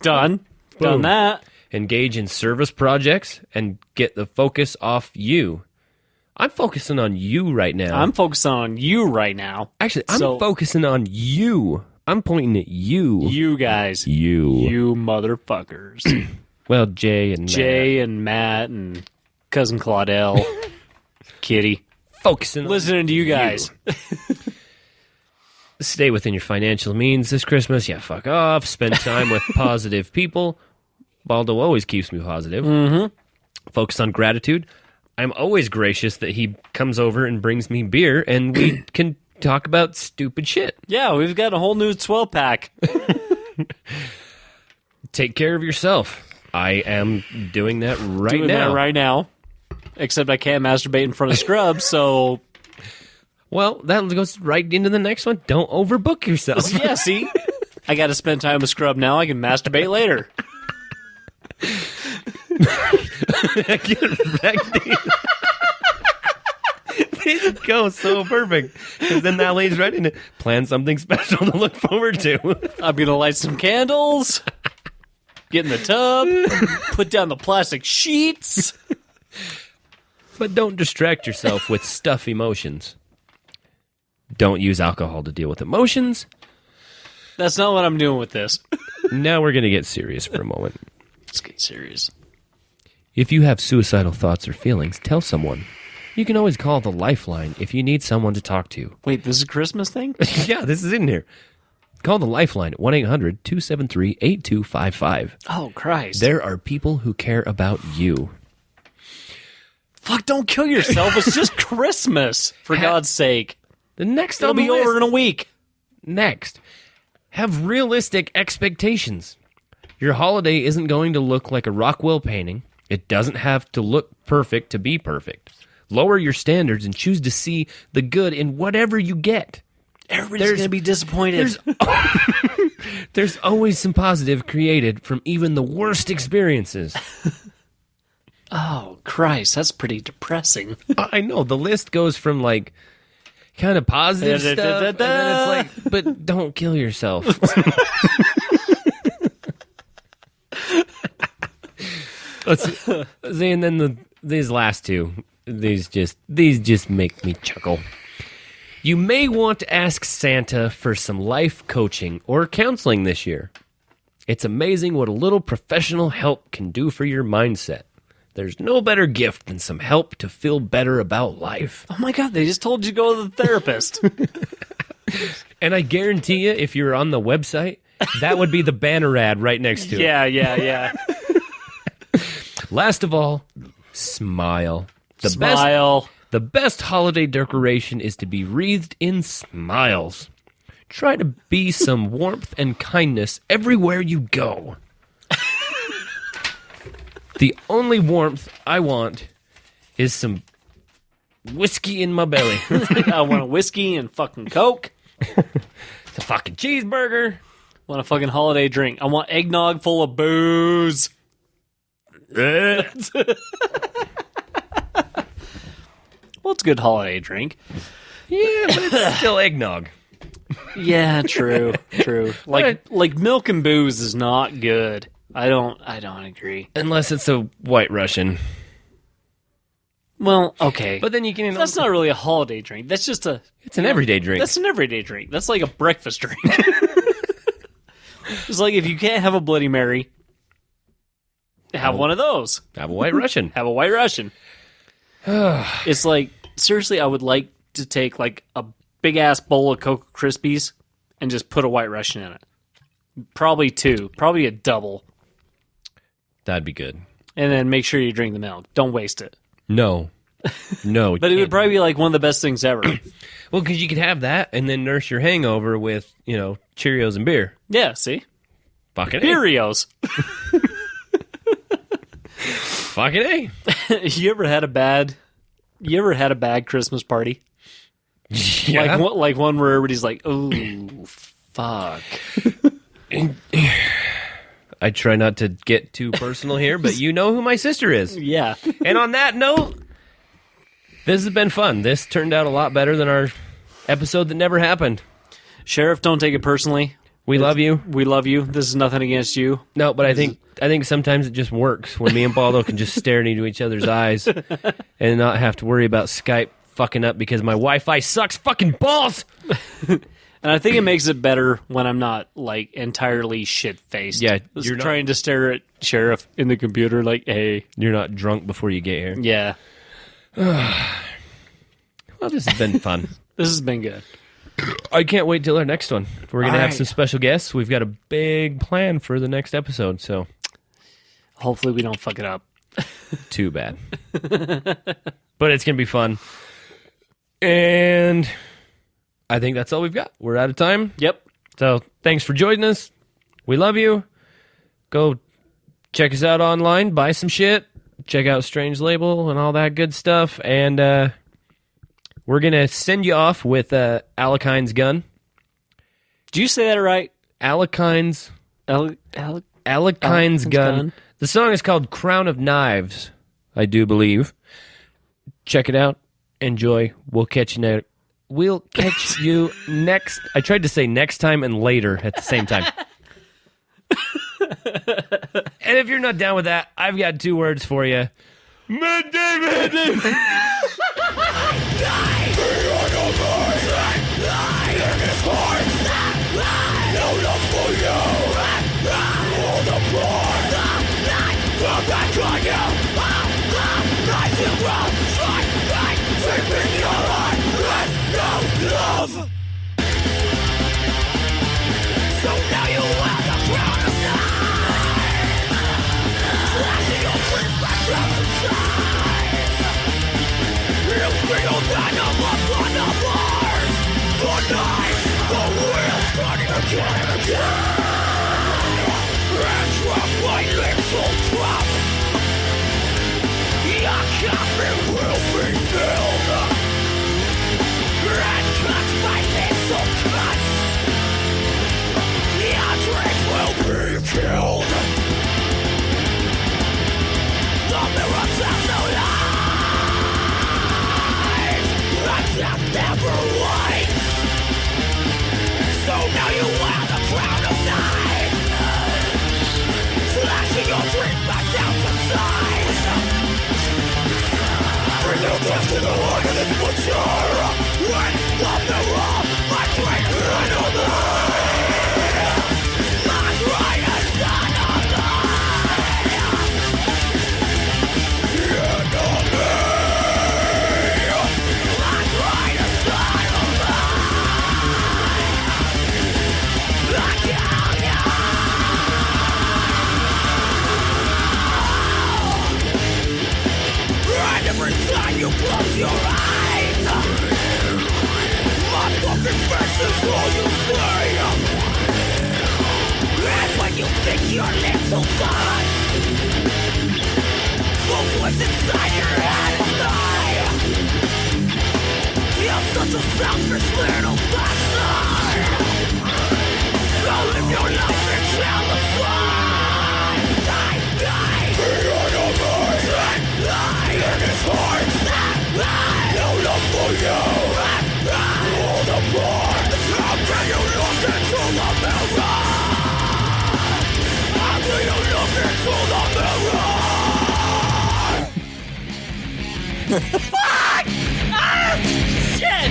Done. Boom. Done that. Engage in service projects and get the focus off you. I'm focusing on you right now. I'm focusing on you right now. Actually, I'm focusing on you. I'm pointing at you. You guys. You motherfuckers. Well, Jay and Matt and cousin Claudel. Kitty. Focusing listening to you guys. Stay within your financial means this Christmas. Yeah, fuck off. Spend time with positive people. Baldo always keeps me positive. Mm-hmm. Focus on gratitude. I'm always gracious that he comes over and brings me beer and we can talk about stupid shit. Yeah, we've got a whole new 12-pack. Take care of yourself. I am doing that right now. Except I can't masturbate in front of Scrubs, so... Well, that goes right into the next one. Don't overbook yourself. Yeah, see? I got to spend time with Scrub now. I can masturbate later. It goes so perfect. Because then that leads right into plan something special to look forward to. I'm going to light some candles, get in the tub, put down the plastic sheets. But don't distract yourself with stuff emotions. Don't use alcohol to deal with emotions. That's not what I'm doing with this. Now we're going to get serious for a moment. Let's get serious. If you have suicidal thoughts or feelings, tell someone. You can always call the Lifeline if you need someone to talk to. Wait, this is a Christmas thing? Yeah, this is in here. Call the Lifeline at 1-800-273-8255. Oh, Christ. There are people who care about you. Fuck, don't kill yourself. It's just Christmas, for God's sake. The next It'll on the be list. over in a week. Next, have realistic expectations. Your holiday isn't going to look like a Rockwell painting. It doesn't have to look perfect to be perfect. Lower your standards and choose to see the good in whatever you get. Everybody's going to be disappointed. There's always some positive created from even the worst experiences. Oh, Christ, that's pretty depressing. I know, the list goes from like kind of positive stuff, and then it's like, but don't kill yourself. Let's see, and then these last two, these just make me chuckle. You may want to ask Santa for some life coaching or counseling this year. It's amazing what a little professional help can do for your mindset. There's no better gift than some help to feel better about life. Oh my God, they just told you to go to the therapist. And I guarantee you, if you're on the website, that would be the banner ad right next to it. Yeah. Last of all, smile. Smile. The best holiday decoration is to be wreathed in smiles. Try to be some warmth and kindness everywhere you go. The only warmth I want is some whiskey in my belly. I want a whiskey and fucking Coke. It's a fucking cheeseburger. Want a fucking holiday drink. I want eggnog full of booze. Well, it's a good holiday drink. Yeah, but it's still eggnog. Yeah, true. Like milk and booze is not good. I don't agree. Unless it's a White Russian. Well, okay. But then you can... That's not really a holiday drink. That's just It's an everyday drink. That's an everyday drink. That's like a breakfast drink. It's like if you can't have a Bloody Mary, have one of those. Have a White Russian. Have a White Russian. It's like, seriously, I would like to take like a big-ass bowl of Cocoa Krispies and just put a White Russian in it. Probably two. Probably a double. That'd be good. And then make sure you drink the milk. Don't waste it. No. But it would probably be like one of the best things ever. Well, because you could have that and then nurse your hangover with, Cheerios and beer. Yeah, see? Fucking A. Cheerios. Fucking A. You ever had a bad Christmas party? Yeah. Like one where everybody's like, "Oh, fuck." I try not to get too personal here, but you know who my sister is. Yeah. And on that note, this has been fun. This turned out a lot better than our episode that never happened. Sheriff, don't take it personally. We love you. We love you. This is nothing against you. No, but I think sometimes it just works when me and Baldo can just stare into each other's eyes and not have to worry about Skype fucking up because my Wi-Fi sucks fucking balls. And I think it makes it better when I'm not like entirely shit-faced. Yeah, Just you're not- trying to stare at Sheriff in the computer like, "Hey." You're not drunk before you get here. Yeah. Well, this has been fun. This has been good. I can't wait till our next one. We're going to have Alright. some special guests. We've got a big plan for the next episode, so Hopefully we don't fuck it up. too bad. But it's going to be fun. And I think that's all we've got. We're out of time. Yep. So thanks for joining us. We love you. Go check us out online. Buy some shit. Check out Strange Label and all that good stuff. And we're going to send you off with Alekine's gun. Did you say that right? Alekine's gun. Gun. The song is called Crown of Knives, I do believe. Check it out. Enjoy. We'll catch you next. I tried to say next time and later at the same time. And if you're not down with that, I've got 2 words for you. Midday. So now you wear the crown of knives, slashing your dreams back from the sides. your eyes. Motherfucking faces, all you say. And when you think your little thoughts, won't voice inside your head will die. You're such a selfish little bastard. Go live your life in jealousy. Die. The enemy in his heart. No love for you. All the blood. How can you look into the mirror? How do you look into the mirror? Fuck! Ah! Shit!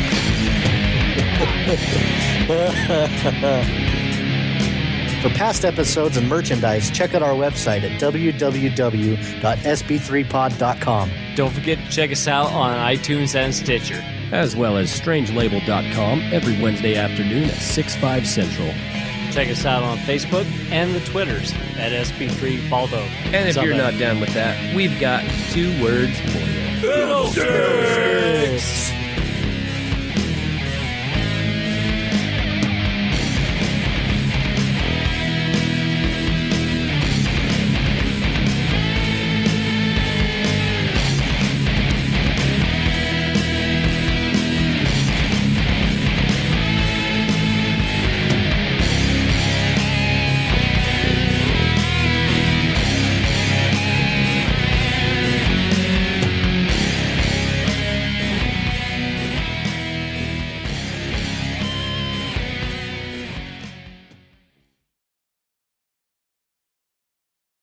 For past episodes and merchandise, check out our website at www.sb3pod.com. Don't forget to check us out on iTunes and Stitcher. As well as strangelabel.com every Wednesday afternoon at 6/5 Central. Check us out on Facebook and the Twitters at SB3Baldo. And if you're not down with that, we've got 2 words for you. Fiddlesticks!